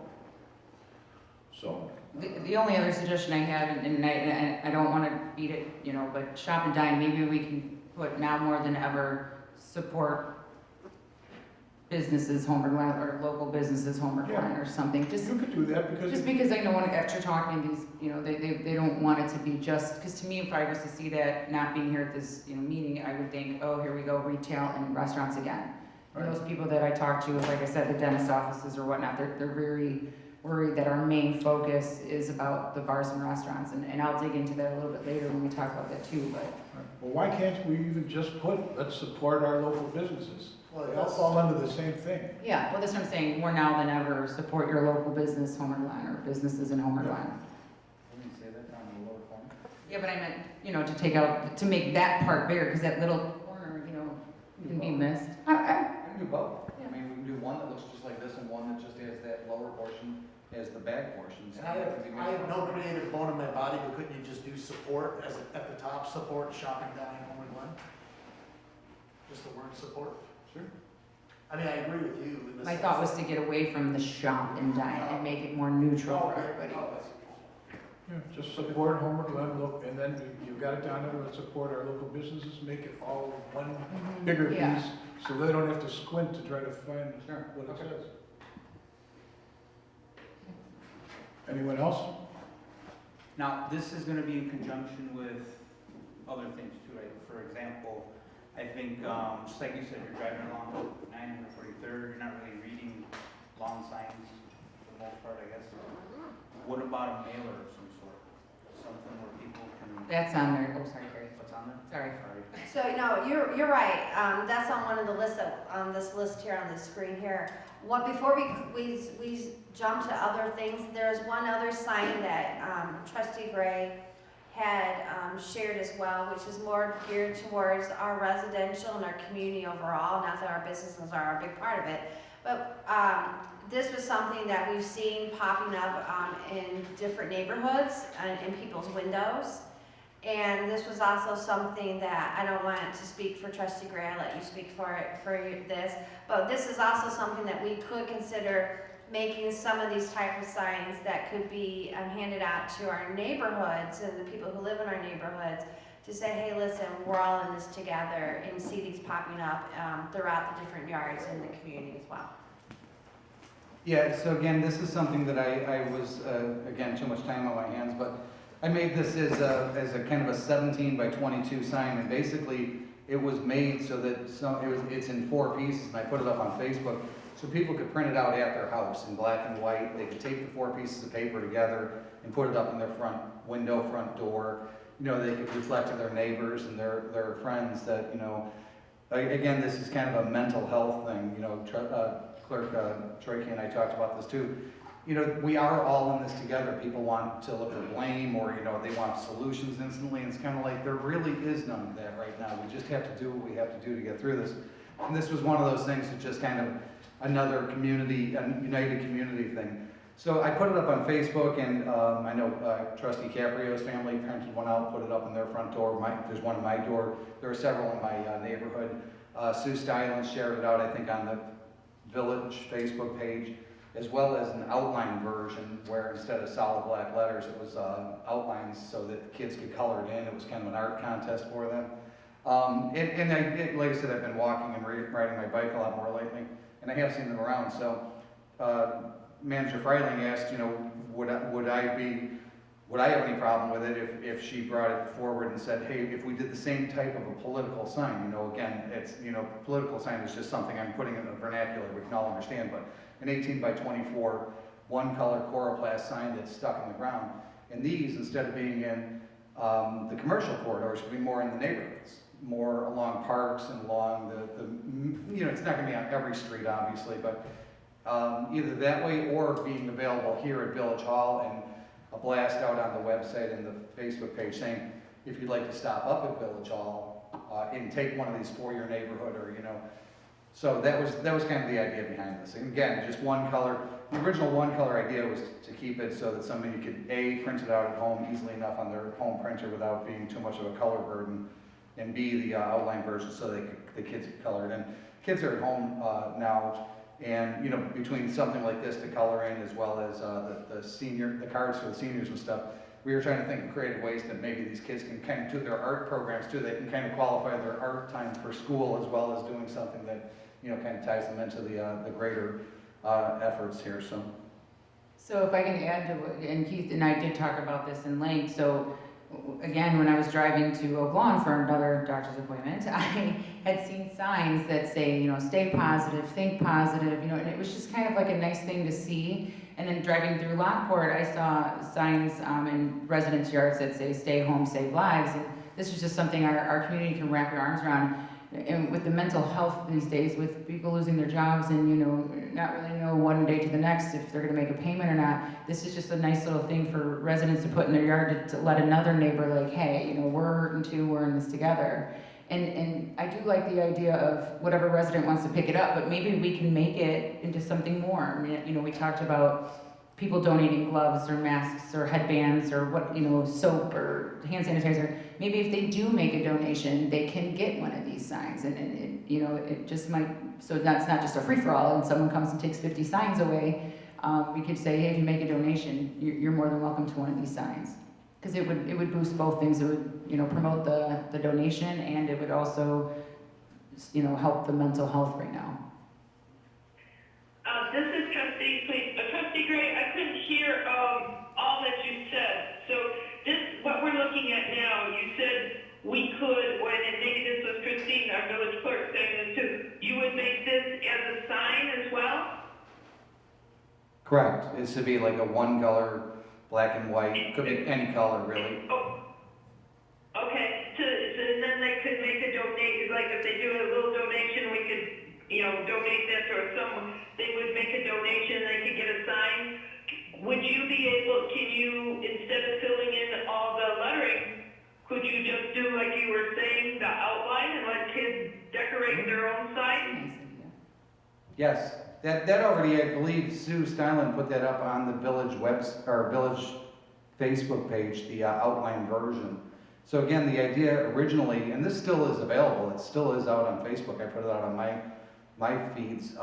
S1: So.
S3: The only other suggestion I had, and I don't want to beat it, you know, but shop and dine, maybe we can put now more than ever support businesses Homer Glen, or local businesses Homer Glen, or something, just
S1: You could do that because.
S3: just because I know after talking to these, you know, they don't want it to be just, because to me, if I was to see that not being here at this, you know, meeting, I would think, oh, here we go, retail and restaurants again. And
S1: Right.
S3: those people that I talk to, like I said, the dentist offices or whatnot, they're very worried that our main focus is about the bars and restaurants, and I'll dig into that a little bit later when we talk about that too, but.
S1: Well, why can't we even just put, let's support our local businesses?
S5: Well,
S1: They all fall under the same thing.
S3: Yeah, well, that's what I'm saying, more now than ever, support your local business, Homer Glen, or businesses in Homer Glen.
S2: Let me say that down in the lower corner.
S3: Yeah, but I meant, you know, to take out, to make that part bigger, because that little corner, you know, can be missed.
S2: We can do both. I mean, we can do one that looks just like this and one that just has that lower portion as the back portions.
S5: And I have no creative bone in my body, but couldn't you just do support as at the top, support shopping down in Homer Glen? Just the word support?
S2: Sure.
S5: I mean, I agree with you. in the
S3: My
S5: sense
S3: thought was
S5: that-
S3: to get away from the shop and dine and make it more neutral
S5: Oh,
S3: for
S5: okay.
S3: everybody.
S5: Oh, that's-
S1: Yeah, just support Homer Glen, look, and then you've got it down there, let's support our local businesses, make it all one bigger
S3: Yeah.
S1: piece, so they don't have to squint to try to find
S2: Sure.
S1: what it
S2: Okay.
S1: says. Anyone else?
S6: Now, this is gonna be in conjunction with other things too, right? For example, I think, just like you said, you're driving along 943rd, you're not really reading lawn signs for the most part, I guess. What about a mailer of some sort? Something where people can,
S3: That's on there, oh, sorry, Carrie,
S6: what's on there?
S3: sorry.
S6: Sorry.
S10: So, no, you're right. That's on one of the lists on this list here on the screen here. Before we jump to other things, there's one other sign that Trustee Gray had shared as well, which is more geared towards our residential and our community overall. Not that our businesses are a big part of it, but this was something that we've seen popping up in different neighborhoods and in people's windows. And this was also something that, I don't want to speak for Trustee Gray, I'll let you speak for this, but this is also something that we could consider making some of these type of signs that could be handed out to our neighborhoods and the people who live in our neighborhoods to say, hey, listen, we're all in this together, and see these popping up throughout the different yards in the community as well.
S2: Yeah, so again, this is something that I was, again, too much time on my hands, but I made this as a kind of a 17 by 22 sign, and basically it was made so that it's in 4 pieces, and I put it up on Facebook so people could print it out at their house in black and white. They could take the 4 pieces of paper together and put it up in their front window, front door. You know, they could reflect to their neighbors and their friends that, you know, again, this is kind of a mental health thing. You know, Clerk Troike and I talked about this too. You know, we are all in this together. People want to look for blame, or, you know, they want solutions instantly, and it's kind of like there really is none of that right now. We just have to do what we have to do to get through this. And this was one of those things that just kind of another community, a united community thing. So I put it up on Facebook, and I know Trustee Caprio's family printed one out, put it up in their front door. There's one in my door. There are several in my neighborhood. Sue Stylens shared it out, I think, on the Village Facebook page, as well as an outline version where instead of solid black letters, it was outlines so that kids could color it in. It was kind of an art contest for them. Like I said, I've been walking and riding my bike a lot more lately, and I have seen them around. So Manager Freiling asked, you know, would I have any problem with it if she brought it forward and said, hey, if we did the same type of a political sign, you know, again, it's, you know, political sign is just something I'm putting in the vernacular we can all understand, but an 18 by 24, one color coroplast sign that's stuck in the ground. And these, instead of being in the commercial corridors, would be more in the neighborhoods, more along parks and along the you know, it's not gonna be on every street, obviously, but either that way or being available here at Village Hall, and a blast out on the website and the Facebook page saying, if you'd like to stop up at Village Hall and take one of these for your neighborhood, or, you know. So that was kind of the idea behind this. And again, just one color. The original one color idea was to keep it so that somebody could A, print it out at home easily enough on their home printer without being too much of a color burden, and B, the outline version so the kids could color it in. Kids are at home now, and, you know, between something like this to color in, as well as the cards for the seniors and stuff, we were trying to think of creative ways that maybe these kids can kind of do their art programs too. They can kind of qualify their art time for school as well as doing something that, kind of ties them into the greater efforts here, so.
S3: So if I can add to what, and Keith and I did talk about this in length, so again, when I was driving to Oak Lawn for another doctor's appointment, I had seen signs that say, stay positive, think positive, and it was just kind of like a nice thing to see. And then driving through Lockport, I saw signs in residents' yards that say, stay home, save lives. And this is just something our community can wrap their arms around. And with the mental health these days, with people losing their jobs and, not really know one day to the next if they're gonna make a payment or not, this is just a nice little thing for residents to put in their yard to let another neighbor like, hey, we're hurting too, we're in this together. And I do like the idea of whatever resident wants to pick it up, but maybe we can make it into something more. I mean, we talked about people donating gloves or masks or headbands or what, soap or hand sanitizer. Maybe if they do make a donation, they can get one of these signs, and it just might, so that's not just a free-for-all and someone comes and takes 50 signs away. We could say, hey, if you make a donation, you're more than welcome to one of these signs. Because it would boost both things. It would, promote the donation, and it would also, help the mental health right now.
S4: This is Trustee, please. Trustee Gray, I couldn't hear all that you said. So what we're looking at now, you said we could, and maybe this was Christine, our village clerk, saying this too, you would make this as a sign as well?
S2: Correct. It's to be like a one color, black and white, could be any color really.
S4: Oh, okay. So then they could make a donation, like if they do a little donation, we could, donate that or they would make a donation, they could get a sign. Would you be able, instead of filling in all the lettering, could you just do like you were saying, the outline and let kids decorate their own sign?
S2: Yes, that already, I believe Sue Stylen put that up on the village village Facebook page, the outline version. So again, the idea originally, and this still is available, it still is out on Facebook, I put it out on my feeds.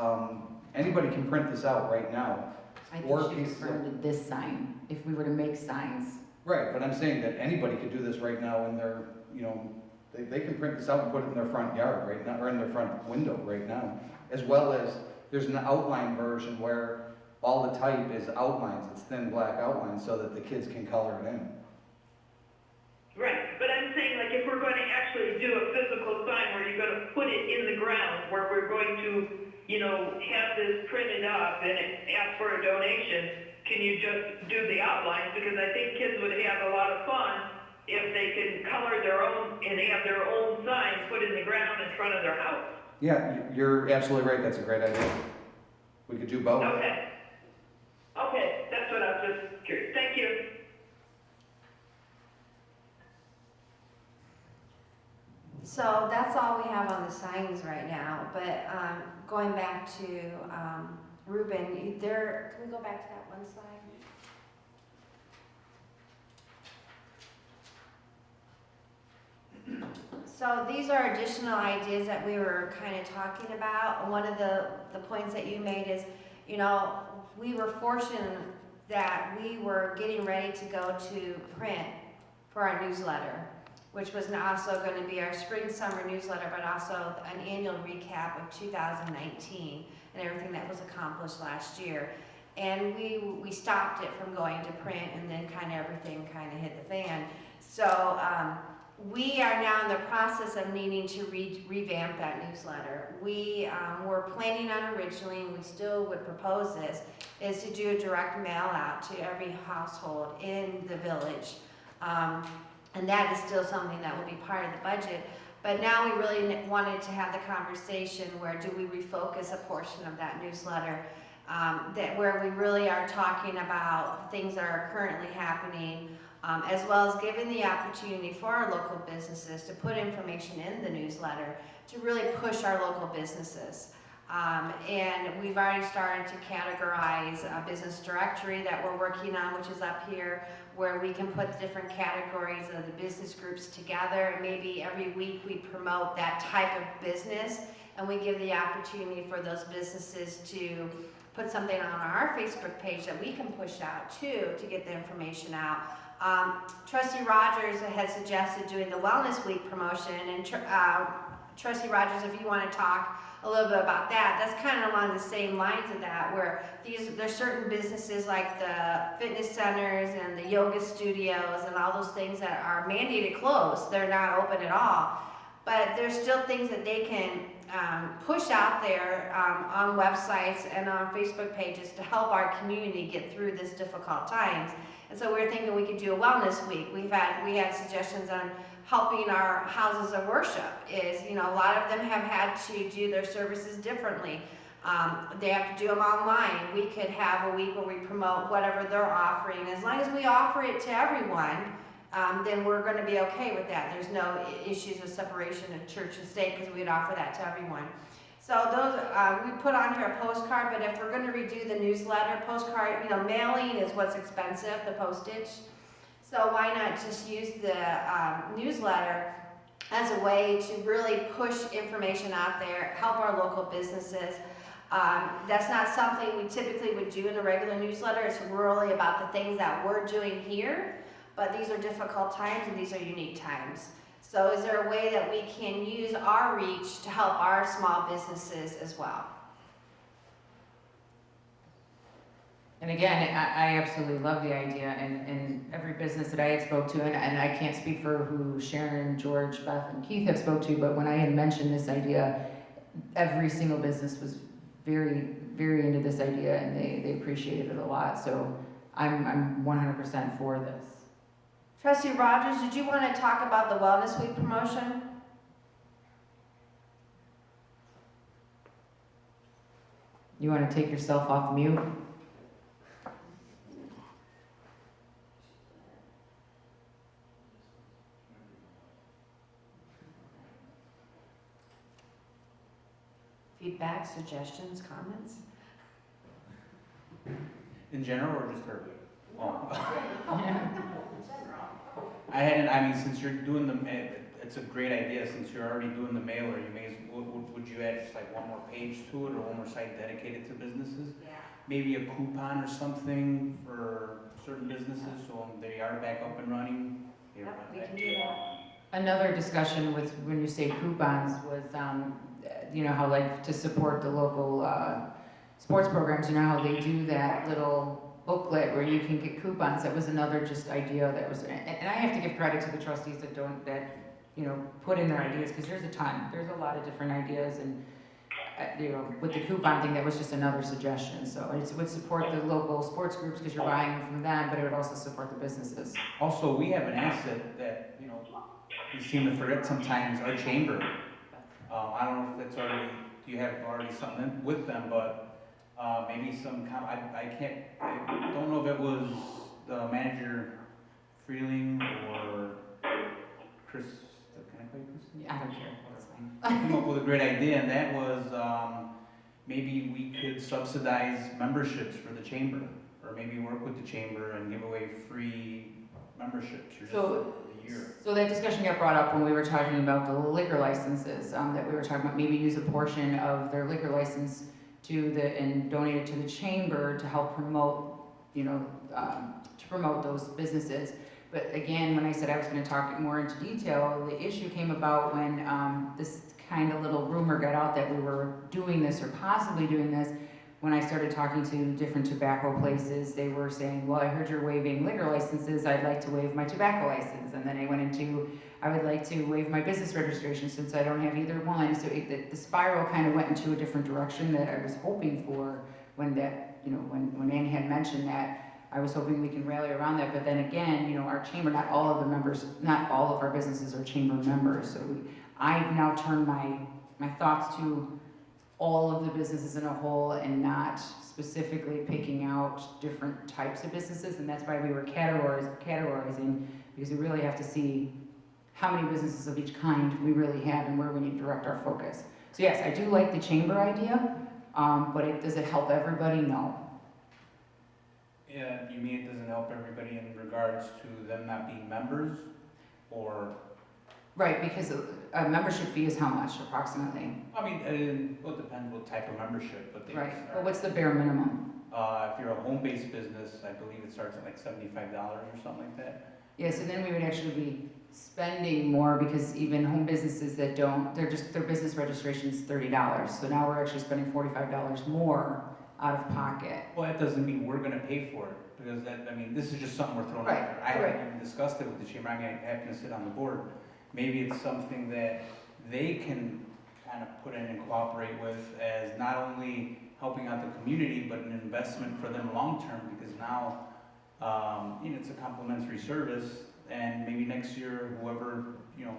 S2: Anybody can print this out right now.
S3: I think she's referring to this sign, if we were to make signs.
S2: Right, but I'm saying that anybody could do this right now in their, they can print this out and put it in their front yard right now, or in their front window right now. As well as, there's an outline version where all the type is outlines, it's thin black outlines so that the kids can color it in.
S4: Right, but I'm saying like if we're going to actually do a physical sign where you're going to put it in the ground, where we're going to, have this printed up and ask for a donation, can you just do the outlines? Because I think kids would have a lot of fun if they could color their own and have their own sign put in the ground in front of their house.
S2: Yeah, you're absolutely right, that's a great idea. We could do both.
S4: Okay. Okay, that's what I was just curious. Thank you.
S10: So that's all we have on the signs right now, but going back to Ruben, can we go back to that one slide? So these are additional ideas that we were kind of talking about. One of the points that you made is, we were fortunate that we were getting ready to go to print for our newsletter, which was also going to be our spring-summer newsletter, but also an annual recap of 2019 and everything that was accomplished last year. And we stopped it from going to print, and then everything hit the fan. So we are now in the process of needing to revamp that newsletter. We were planning on originally, and we still would propose this, is to do a direct mail out to every household in the village. And that is still something that will be part of the budget. But now we really wanted to have the conversation where do we refocus a portion of that newsletter where we really are talking about things that are currently happening, as well as giving the opportunity for our local businesses to put information in the newsletter to really push our local businesses. And we've already started to categorize a business directory that we're working on, which is up here, where we can put different categories of the business groups together. And maybe every week we promote that type of business, and we give the opportunity for those businesses to put something on our Facebook page that we can push out too, to get the information out. Trustee Rogers had suggested doing the Wellness Week promotion, and Trustee Rogers, if you want to talk a little bit about that, that's kind of along the same lines of that, where there's certain businesses like the fitness centers and the yoga studios and all those things that are mandated closed. They're not open at all, but there's still things that they can push out there on websites and on Facebook pages to help our community get through this difficult times. And so we're thinking we could do a wellness week. We had suggestions on helping our houses of worship. Is, a lot of them have had to do their services differently. They have to do them online. We could have a week where we promote whatever they're offering. As long as we offer it to everyone, then we're going to be okay with that. There's no issues with separation of church and state because we'd offer that to everyone. So those, we put on here a postcard, but if we're going to redo the newsletter, postcard, mailing is what's expensive, the postage. So why not just use the newsletter as a way to really push information out there, help our local businesses. That's not something we typically would do in a regular newsletter. It's really about the things that we're doing here, but these are difficult times and these are unique times. So is there a way that we can use our reach to help our small businesses as well?
S3: And again, I absolutely love the idea, and every business that I had spoke to, and I can't speak for who Sharon, George, Beth, and Keith have spoke to, but when I had mentioned this idea, every single business was very, very into this idea, and they appreciated it a lot. So I'm 100% for this.
S10: Trustee Rogers, did you want to talk about the Wellness Week promotion?
S3: You want to take yourself off mute?
S10: Feedback, suggestions, comments?
S6: In general or just her? Oh. Since you're doing it's a great idea, since you're already doing the mailer, would you add just like one more page to it or one more site dedicated to businesses?
S10: Yeah.
S6: Maybe a coupon or something for certain businesses so when they are back up and running?
S10: Yep, we can do that.
S3: Another discussion with, when you say coupons, was, how like to support the local sports programs, how they do that little booklet where you can get coupons. That was another just idea that was, and I have to give credit to the trustees that put in their ideas, because there's a lot of different ideas, and with the coupon thing, that was just another suggestion. So it would support the local sports groups because you're buying them from them, but it would also support the businesses.
S6: Also, we have an asset that, we seem to forget sometimes, our chamber. I don't know if that's already, do you have already something with them, but maybe some, I don't know if it was the manager Freeling or Chris, can I call you Chris?
S3: Yeah, I don't care. That's fine.
S6: Came up with a great idea, and that was maybe we could subsidize memberships for the chamber, or maybe work with the chamber and give away free memberships or
S3: So,
S6: for the year.
S3: So that discussion got brought up when we were talking about the liquor licenses, that we were talking about maybe use a portion of their liquor license and donate it to the chamber to help promote, to promote those businesses. But again, when I said I was going to talk more into detail, the issue came about when this kind of little rumor got out that we were doing this or possibly doing this. When I started talking to different tobacco places, they were saying, well, I heard you're waiving liquor licenses, I'd like to waive my tobacco license. And then I went into, I would like to waive my business registration since I don't have either one. So the spiral kind of went into a different direction that I was hoping for when that, when Annie had mentioned that. I was hoping we can rally around that, but then again, our chamber, not all of the members, not all of our businesses are chamber members. So I've now turned my thoughts to all of the businesses in a whole and not specifically picking out different types of businesses. And that's why we were categorizing, because we really have to see how many businesses of each kind we really have and where we need to direct our focus. So yes, I do like the chamber idea, but does it help everybody? No.
S6: Yeah, you mean it doesn't help everybody in regards to them not being members, or?
S3: Right, because a membership fee is how much approximately?
S6: I mean, well, it depends what type of membership, but they
S3: Right,
S6: are.
S3: but what's the bare minimum?
S6: If you're a home-based business, I believe it starts at like $75 or something like that.
S3: Yeah, so then we would actually be spending more because even home businesses that don't, their business registration is $30. So now we're actually spending $45 more out of pocket.
S6: Well, that doesn't mean we're gonna pay for it, because that, I mean, this is just something we're throwing out
S3: Right,
S6: there. I
S3: right.
S6: haven't even discussed it with the chamber, I'm gonna happen to sit on the board. Maybe it's something that they can kind of put in and cooperate with as not only helping out the community, but an investment for them long-term, because now, you know, it's a complimentary service, and maybe next year, whoever, you know,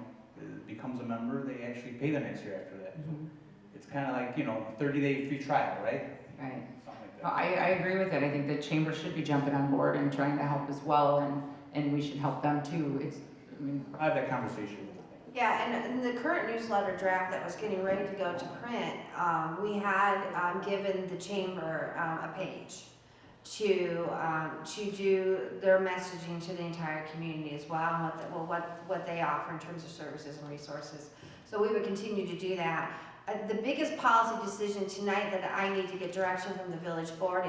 S6: becomes a member, they actually pay the next year after that.
S3: Mhm.
S6: It's kind of like, you know, 30-day free trial, right?
S3: Right.
S6: Something like
S3: Well,
S6: that.
S3: I agree with that. I think the chamber should be jumping on board and trying to help as well, and we should help them too. It's, I mean,
S6: I have that conversation with them.
S10: Yeah, and in the current newsletter draft that was getting ready to go to print, we had given the chamber a page to do their messaging to the entire community as well, and what they offer in terms of services and resources. So we would continue to do that. The biggest policy decision tonight that I need to get direction from the village board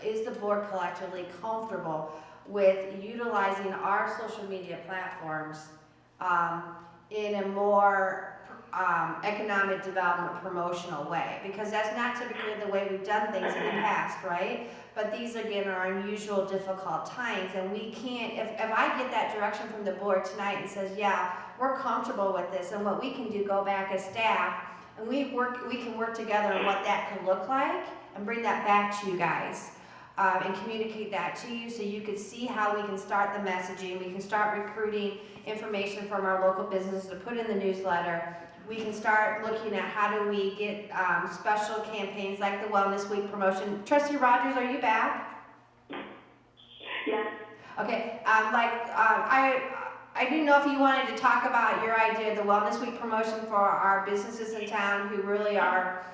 S10: is the board collectively comfortable with utilizing our social media platforms in a more economic development promotional way, because that's not typically the way we've done things in the past, right? But these again are unusual, difficult times, and we can't, if I get that direction from the board tonight and says, yeah, we're comfortable with this, and what we can do, go back as staff, and we can work together on what that could look like, and bring that back to you guys, and communicate that to you, so you can see how we can start the messaging, we can start recruiting information from our local businesses to put in the newsletter. We can start looking at how do we get special campaigns like the Wellness Week promotion. Trustee Rogers, are you back?
S12: Yes.
S10: Okay, I didn't know if you wanted to talk about your idea of the Wellness Week promotion for our businesses in town who really are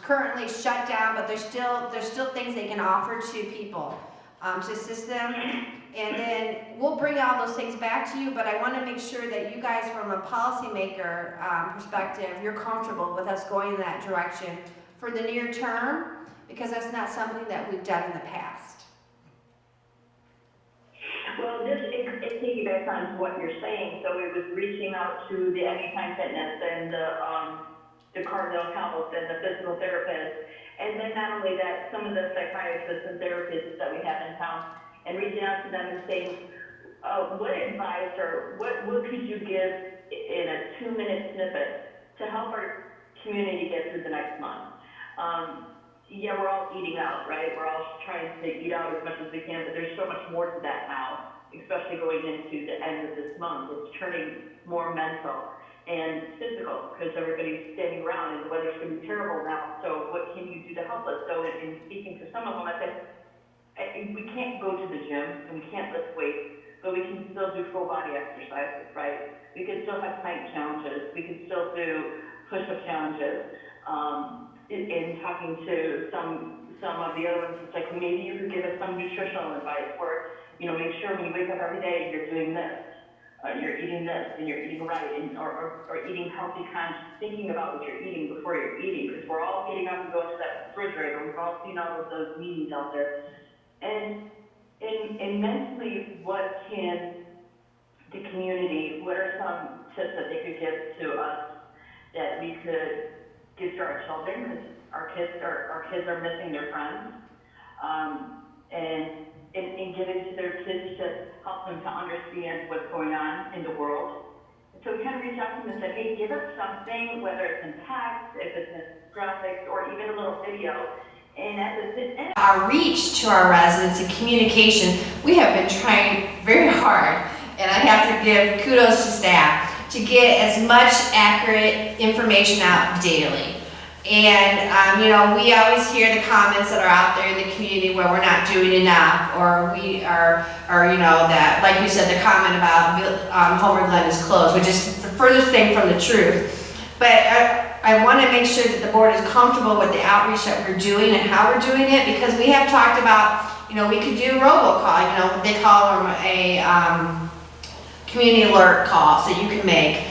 S10: currently shut down, but there's still things they can offer to people to assist them. And then we'll bring all those things back to you, but I want to make sure that you guys, from a policymaker perspective, you're comfortable with us going in that direction for the near term, because that's not something that we've done in the past.
S12: Well, it piggybacks on what you're saying. So it was reaching out to the Anytime Fitness and the Carlo Health and the physical therapists. And then not only that, some of the psychiatrists and therapists that we have in town, and reaching out to them and saying, what advice or what could you give in a 2-minute snippet to help our community get through the next month? Yeah, we're all eating out, right? We're all trying to eat out as much as we can, but there's so much more to that now, especially going into the end of this month. It's turning more mental and physical because everybody's standing around and the weather's going to be terrible now. So what can you do to help us? So in speaking to some of them, I said, we can't go to the gym and we can't lift weights, but we can still do full body exercises, right? We can still have plank challenges. We can still do push-up challenges. In talking to some of the other ones, it's like maybe you could give us some nutritional advice where, you know, make sure when you wake up every day you're doing this, you're eating this, and you're eating right, and, or eating healthy, conscious, thinking about what you're eating before you're eating, because we're all getting up and going to that refrigerator. We've all seen all of those memes out there. And mentally, what can the community, what are some tips that they could give to us that we could give to our children, because our kids are missing their friends, and give it to their kids to help them to understand what's going on in the world. So we kind of reached out to them and said, hey, give us something, whether it's in text, if it's in graphics, or even a little video. And
S10: our reach to our residents and communication, we have been trying very hard, and I have to give kudos to staff to get as much accurate information out daily. And you know, we always hear the comments that are out there in the community where we're not doing enough, or we are, or you know, that, like you said, the comment about Homer Glen is closed, which is the furthest thing from the truth. But I want to make sure that the board is comfortable with the outreach that we're doing and how we're doing it, because we have talked about, you know, we could do robocall, you know, what they call them a community alert calls that you can make.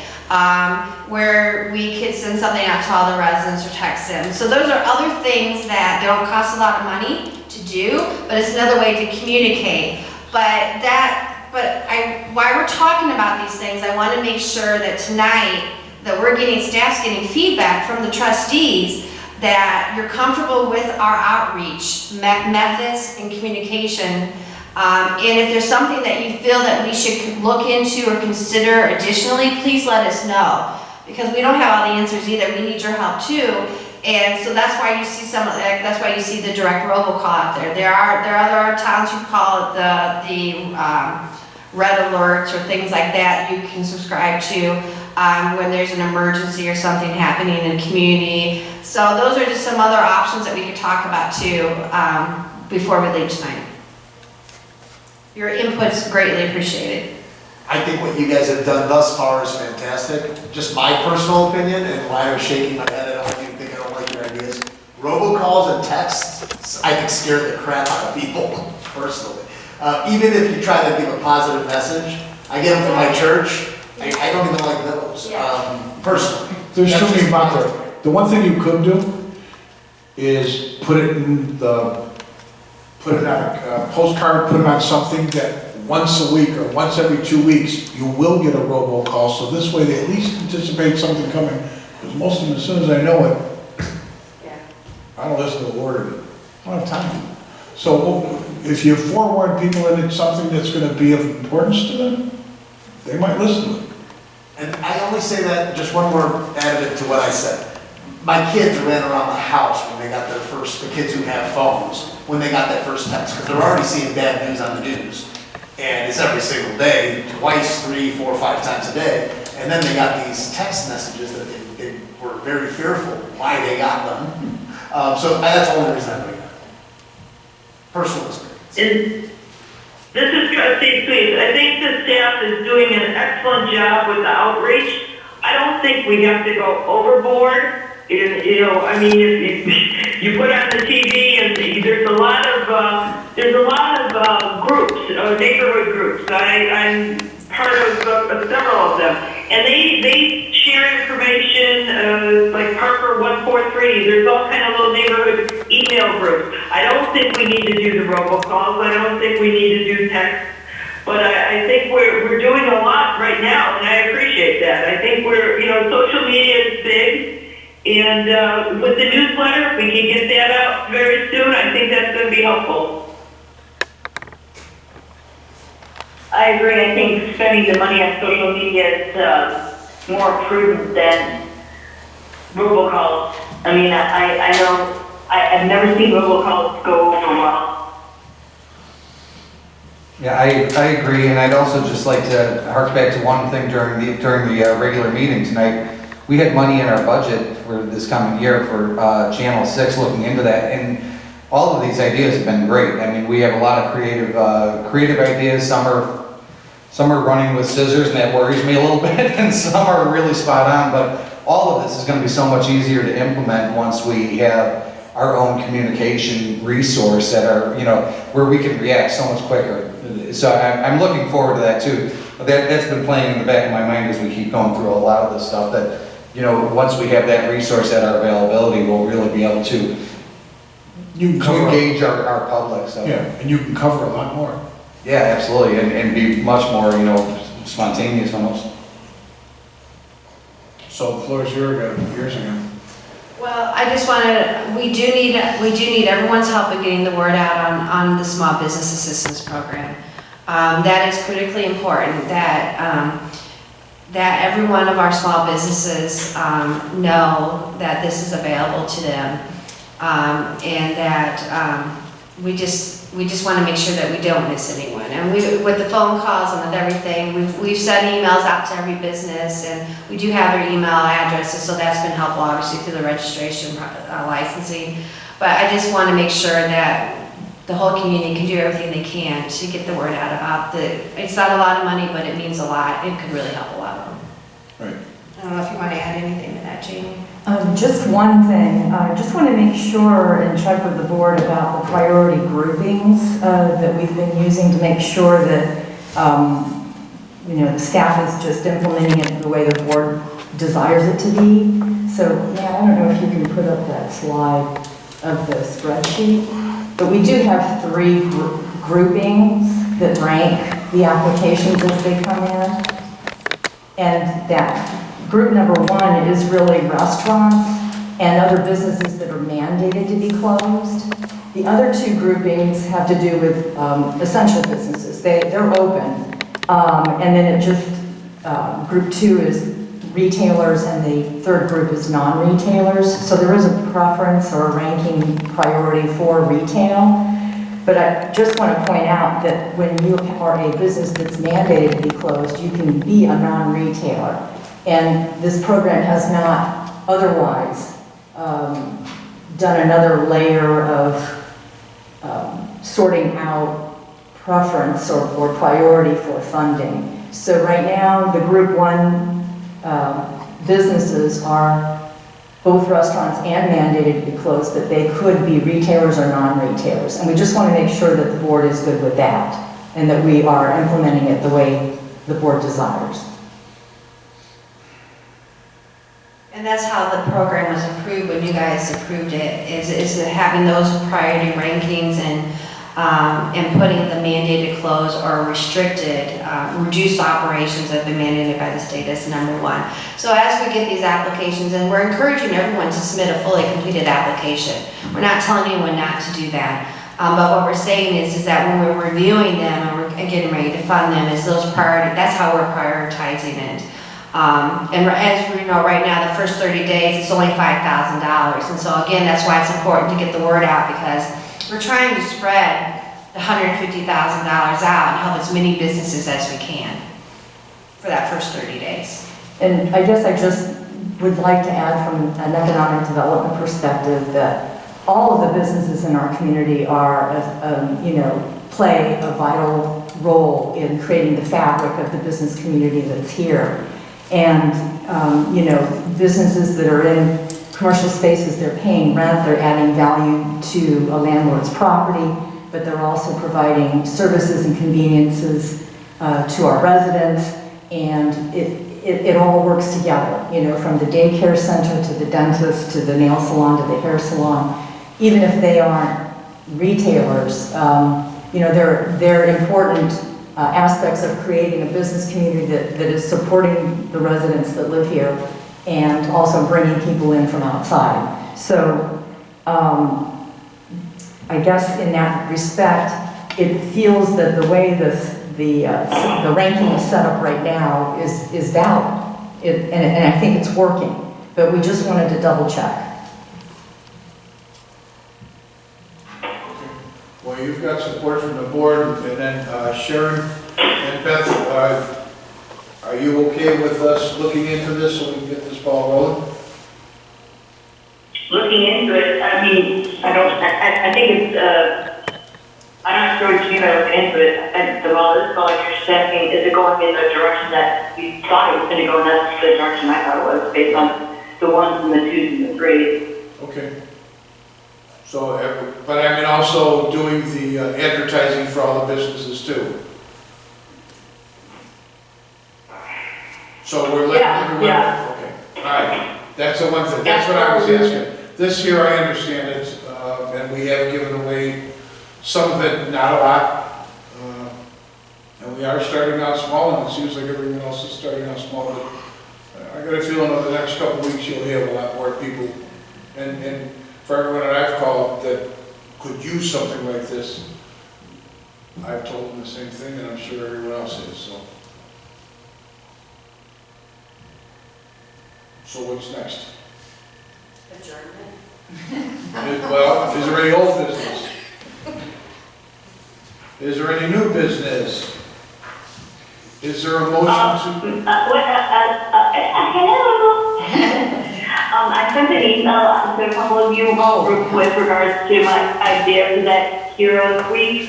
S10: where we could send something out to all the residents or text them. So those are other things that don't cost a lot of money to do, but it's another way to communicate. While we're talking about these things, I want to make sure that tonight that staff's getting feedback from the trustees that you're comfortable with our outreach methods and communication. And if there's something that you feel that we should look into or consider additionally, please let us know. Because we don't have all the answers either. We need your help too. And so that's why you see that's why you see the direct robocall out there. There are other towns who call it the red alerts or things like that you can subscribe to when there's an emergency or something happening in a community. So those are just some other options that we could talk about too before we leave tonight. Your input's greatly appreciated.
S5: I think what you guys have done thus far is fantastic. Just my personal opinion, and why I was shaking my head, I don't want you to think I don't like your ideas. Robocalls and texts, I think scare the crap out of people, personally. Even if you try to give a positive message, I get them from my church, I don't even like those, personally.
S1: There's too many out there. The one thing you could do is put it on a postcard, put it on something that once a week or once every 2 weeks, you will get a robocall, so this way they at least anticipate something coming. Because most of them, as soon as I know it, I don't listen to a word of it. I don't have time. So if you forewarn people and it's something that's going to be of importance to them, they might listen to it.
S5: And I only say that, just one more additive to what I said. My kids ran around the house when they got their first, the kids who have phones, when they got that first text, because they're already seeing bad news on the news. And it's every single day, twice, 3, 4, 5 times a day. And then they got these text messages that they were very fearful why they got them. So that's the only reason I'm doing that. Personal experience.
S4: This is Trustee Sweet. I think the staff is doing an excellent job with the outreach. I don't think we have to go overboard. If you put on the TV and there's a lot of groups, neighborhood groups. I'm part of several of them, and they share information like Parker 143. There's all kind of little neighborhood email groups. I don't think we need to do the robocalls. I don't think we need to do text. But I think we're doing a lot right now, and I appreciate that. I think social media is big. And with the newsletter, if we can get that out very soon, I think that's going to be helpful.
S12: I agree. I think spending the money on social media is more prudent than robocalls. I mean, I know I've never seen robocalls go over well.
S2: Yeah, I agree, and I'd also just like to hark back to one thing during the regular meeting tonight. We had money in our budget for this coming year for Channel 6 looking into that, and all of these ideas have been great. I mean, we have a lot of creative ideas. Some are running with scissors, and that worries me a little bit, and some are really spot on, but all of this is going to be so much easier to implement once we have our own communication resource where we can react so much quicker. So I'm looking forward to that too. That's been playing in the back of my mind as we keep going through a lot of this stuff, that once we have that resource at our availability, we'll really be able to engage our public. So.
S1: Yeah, and you can cover a lot more.
S2: Yeah, absolutely, and be much more, spontaneous almost.
S1: So the floor is yours again.
S10: Well, I just we do need everyone's help in getting the word out on the Small Business Assistance Program. That is critically important, that every one of our small businesses know that this is available to them, and that we just want to make sure that we don't miss anyone. And with the phone calls and with everything, we've sent emails out to every business, and we do have their email addresses, so that's been helpful, obviously, through the registration licensing. But I just want to make sure that the whole community can do everything they can to get the word out about it's not a lot of money, but it means a lot. It could really help a lot of them.
S1: Right.
S10: I don't know if you want to add anything to that, Jamie.
S14: Just one thing, I just want to make sure and check with the board about the priority groupings that we've been using to make sure that the staff is just implementing it the way the board desires it to be. So, Matt, I don't know if you can put up that slide of the spreadsheet, but we do have three groupings that rank the applications as they come in. And that group number one is really restaurants and other businesses that are mandated to be closed. The other two groupings have to do with essential businesses. They're open. And then it just, group two is retailers and the third group is non-retailers. So there is a preference or a ranking priority for retail. But I just want to point out that when you are a business that's mandated to be closed, you can be a non-retailer. And this program has not otherwise done another layer of sorting out preference or priority for funding. So right now, the group one businesses are both restaurants and mandated to be closed, but they could be retailers or non-retailers. And we just want to make sure that the board is good with that and that we are implementing it the way the board desires.
S10: And that's how the program was approved when you guys approved it, is having those priority rankings and putting the mandated close or restricted, reduced operations that have been mandated by the state as number one. So as we get these applications, and we're encouraging everyone to submit a fully completed application. We're not telling anyone not to do that. But what we're saying is that when we're reviewing them and we're getting ready to fund them, is those priority, that's how we're prioritizing it. And as we know right now, the first 30 days, it's only $5,000. And so again, that's why it's important to get the word out, because we're trying to spread the $150,000 out and help as many businesses as we can for that first 30 days.
S14: And I guess I just would like to add from an economic development perspective that all of the businesses in our community are, play a vital role in creating the fabric of the business community that's here. And, businesses that are in commercial spaces, they're paying rent, they're adding value to a landlord's property, but they're also providing services and conveniences to our residents, and it all works together, from the daycare center to the dentist to the nail salon to the hair salon. Even if they aren't retailers, they're important aspects of creating a business community that is supporting the residents that live here and also bringing people in from outside. So I guess in that respect, it feels that the way the ranking is set up right now is valid, and I think it's working, but we just wanted to double check.
S1: Well, you've got support from the board, and then Sharon and Beth, are you okay with us looking into this so we can get this ball rolling?
S12: Looking into it, I mean, I think it's, I'm not sure what you mean by looking into it. Well, this is like you're checking, is it going in the direction that we thought it was going to go, and that's the direction I thought it was, based on the ones and the twos and the threes.
S1: Okay. So, but I mean also doing the advertising for all the businesses too. So we're letting everyone, okay, all right. That's the one thing, that's what I was asking. This year I understand it, and we have given away some of it, not a lot. And we are starting out small, and it seems like everyone else is starting out small. But I got a feeling over the next couple of weeks you'll have a lot more people. And for everyone that I've called that could use something like this, I've told them the same thing, and I'm sure everyone else is, so. So what's next?
S10: Adjournment.
S1: Well, is there any old business? Is there any new business? Is there a motion to?
S12: Hello. I sent an email to a couple of you with regards to my idea for that Heroes Week.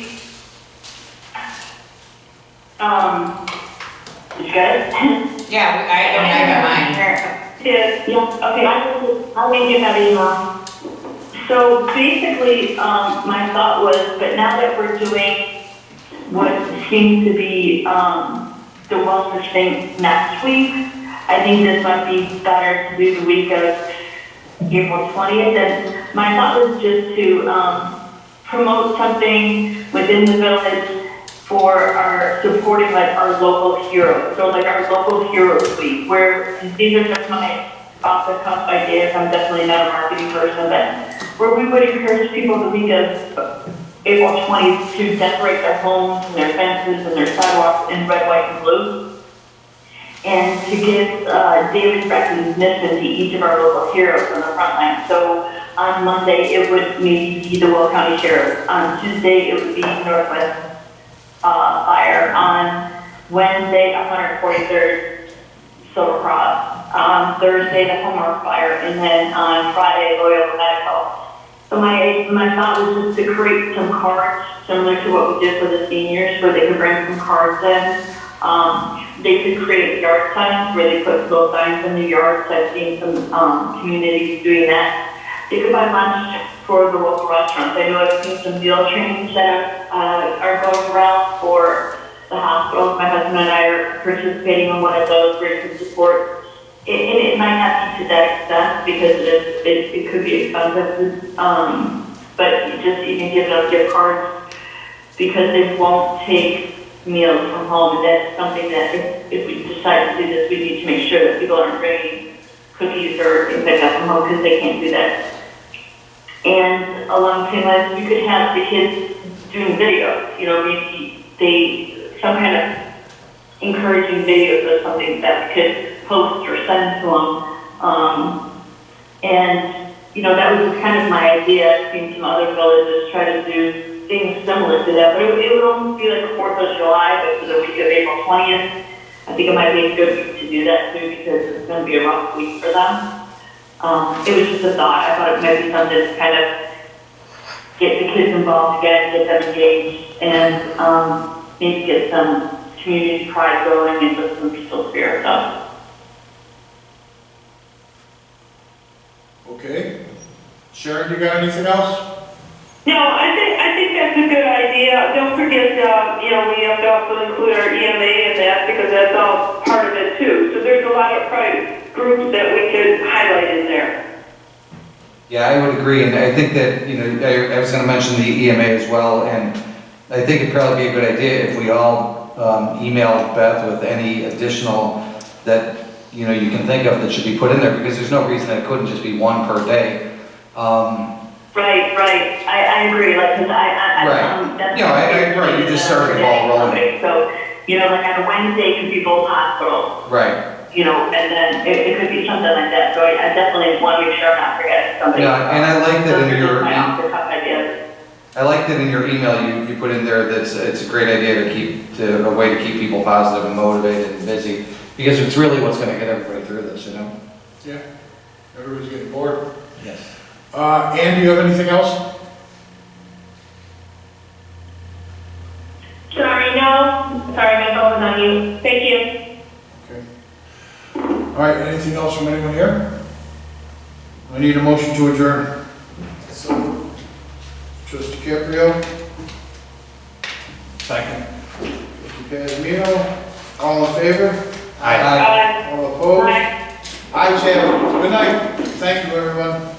S12: Did you get it?
S3: Yeah, I got mine.
S12: Yeah, okay, I'll make you that email. So basically, my thought was, but now that we're doing what seems to be the the wellness thing next week. I think this might be better to do the week of April 20th. And my thought was just to promote something within the village for our supporting like our local heroes. So like our local heroes week, where these are just my off the cuff ideas. I'm definitely not a marketing person, but where we would encourage people the week of April 20th to decorate their homes and their fences and their sidewalks in red, white, and blue, and to give daily recognition to each of our local heroes on the front line. So on Monday, it would maybe be the Will County Sheriff. On Tuesday, it would be Northwest Fire. On Wednesday, 143rd Silver Cross. On Thursday, the Homework Fire. And then on Friday, Loyola Medical. So my thought was just to create some cards similar to what we did for the seniors, where they could bring some cards in. They could create yard signs where they put little signs in the yards. I've seen some communities doing that. They could buy lunch for the local restaurants. I know I've seen some meal trains that are going around for the hospitals. My husband and I are participating in one of those where you can support. And it might not be to that extent because it could be expensive, but just even giving them gift cards because they won't take meals from home. And that's something that if we decide to do this, we need to make sure that people aren't bringing cookies or things like that from home because they can't do that. And along the same lines, we could have the kids doing videos, maybe some kind of encouraging videos or something that we could post or send to them. That was kind of my idea. I've seen some other villages try to do things similar to that, but it would almost be like the 4th of July, but for the week of April 20th. I think it might be a good week to do that too because it's going to be a rough week for them. It was just a thought. I thought it might be something to kind of get the kids involved again, get them engaged, and maybe get some community pride going and just some peaceful spirit up.
S1: Okay. Sharon, you got anything else?
S4: No, I think that's a good idea. Don't forget, we have to also include our EMA in that because that's all part of it too. So there's a lot of private groups that we could highlight in there.
S2: Yeah, I would agree, and I think that, I was going to mention the EMA as well, and I think it'd probably be a good idea if we all emailed Beth with any additional that, you can think of that should be put in there, because there's no reason that it couldn't just be one per day.
S12: Right. I agree, like, because
S2: Right.
S12: that's
S2: right, you just started the ball rolling.
S12: So, like on a Wednesday, it could be both hospitals.
S2: Right.
S12: And then it could be something like that. So I definitely want to make sure I'm not forgetting somebody.
S2: Yeah, and I like that in your
S12: I
S2: like that in your email you put in there that it's a great idea a way to keep people positive and motivated and busy, because it's really what's going to get everybody through this,
S1: Yeah. Everybody's getting bored.
S2: Yes.
S1: Ann, do you have anything else?
S7: Sorry, no. Sorry, my phone was on mute. Thank you.
S1: Okay. All right, anything else from anyone here? I need a motion to adjourn. Trustee Caprio.
S6: Second.
S1: Trustee Pasamino. All in favor?
S2: Aye.
S1: All opposed? Ayes have it. Good night. Thank you, everyone.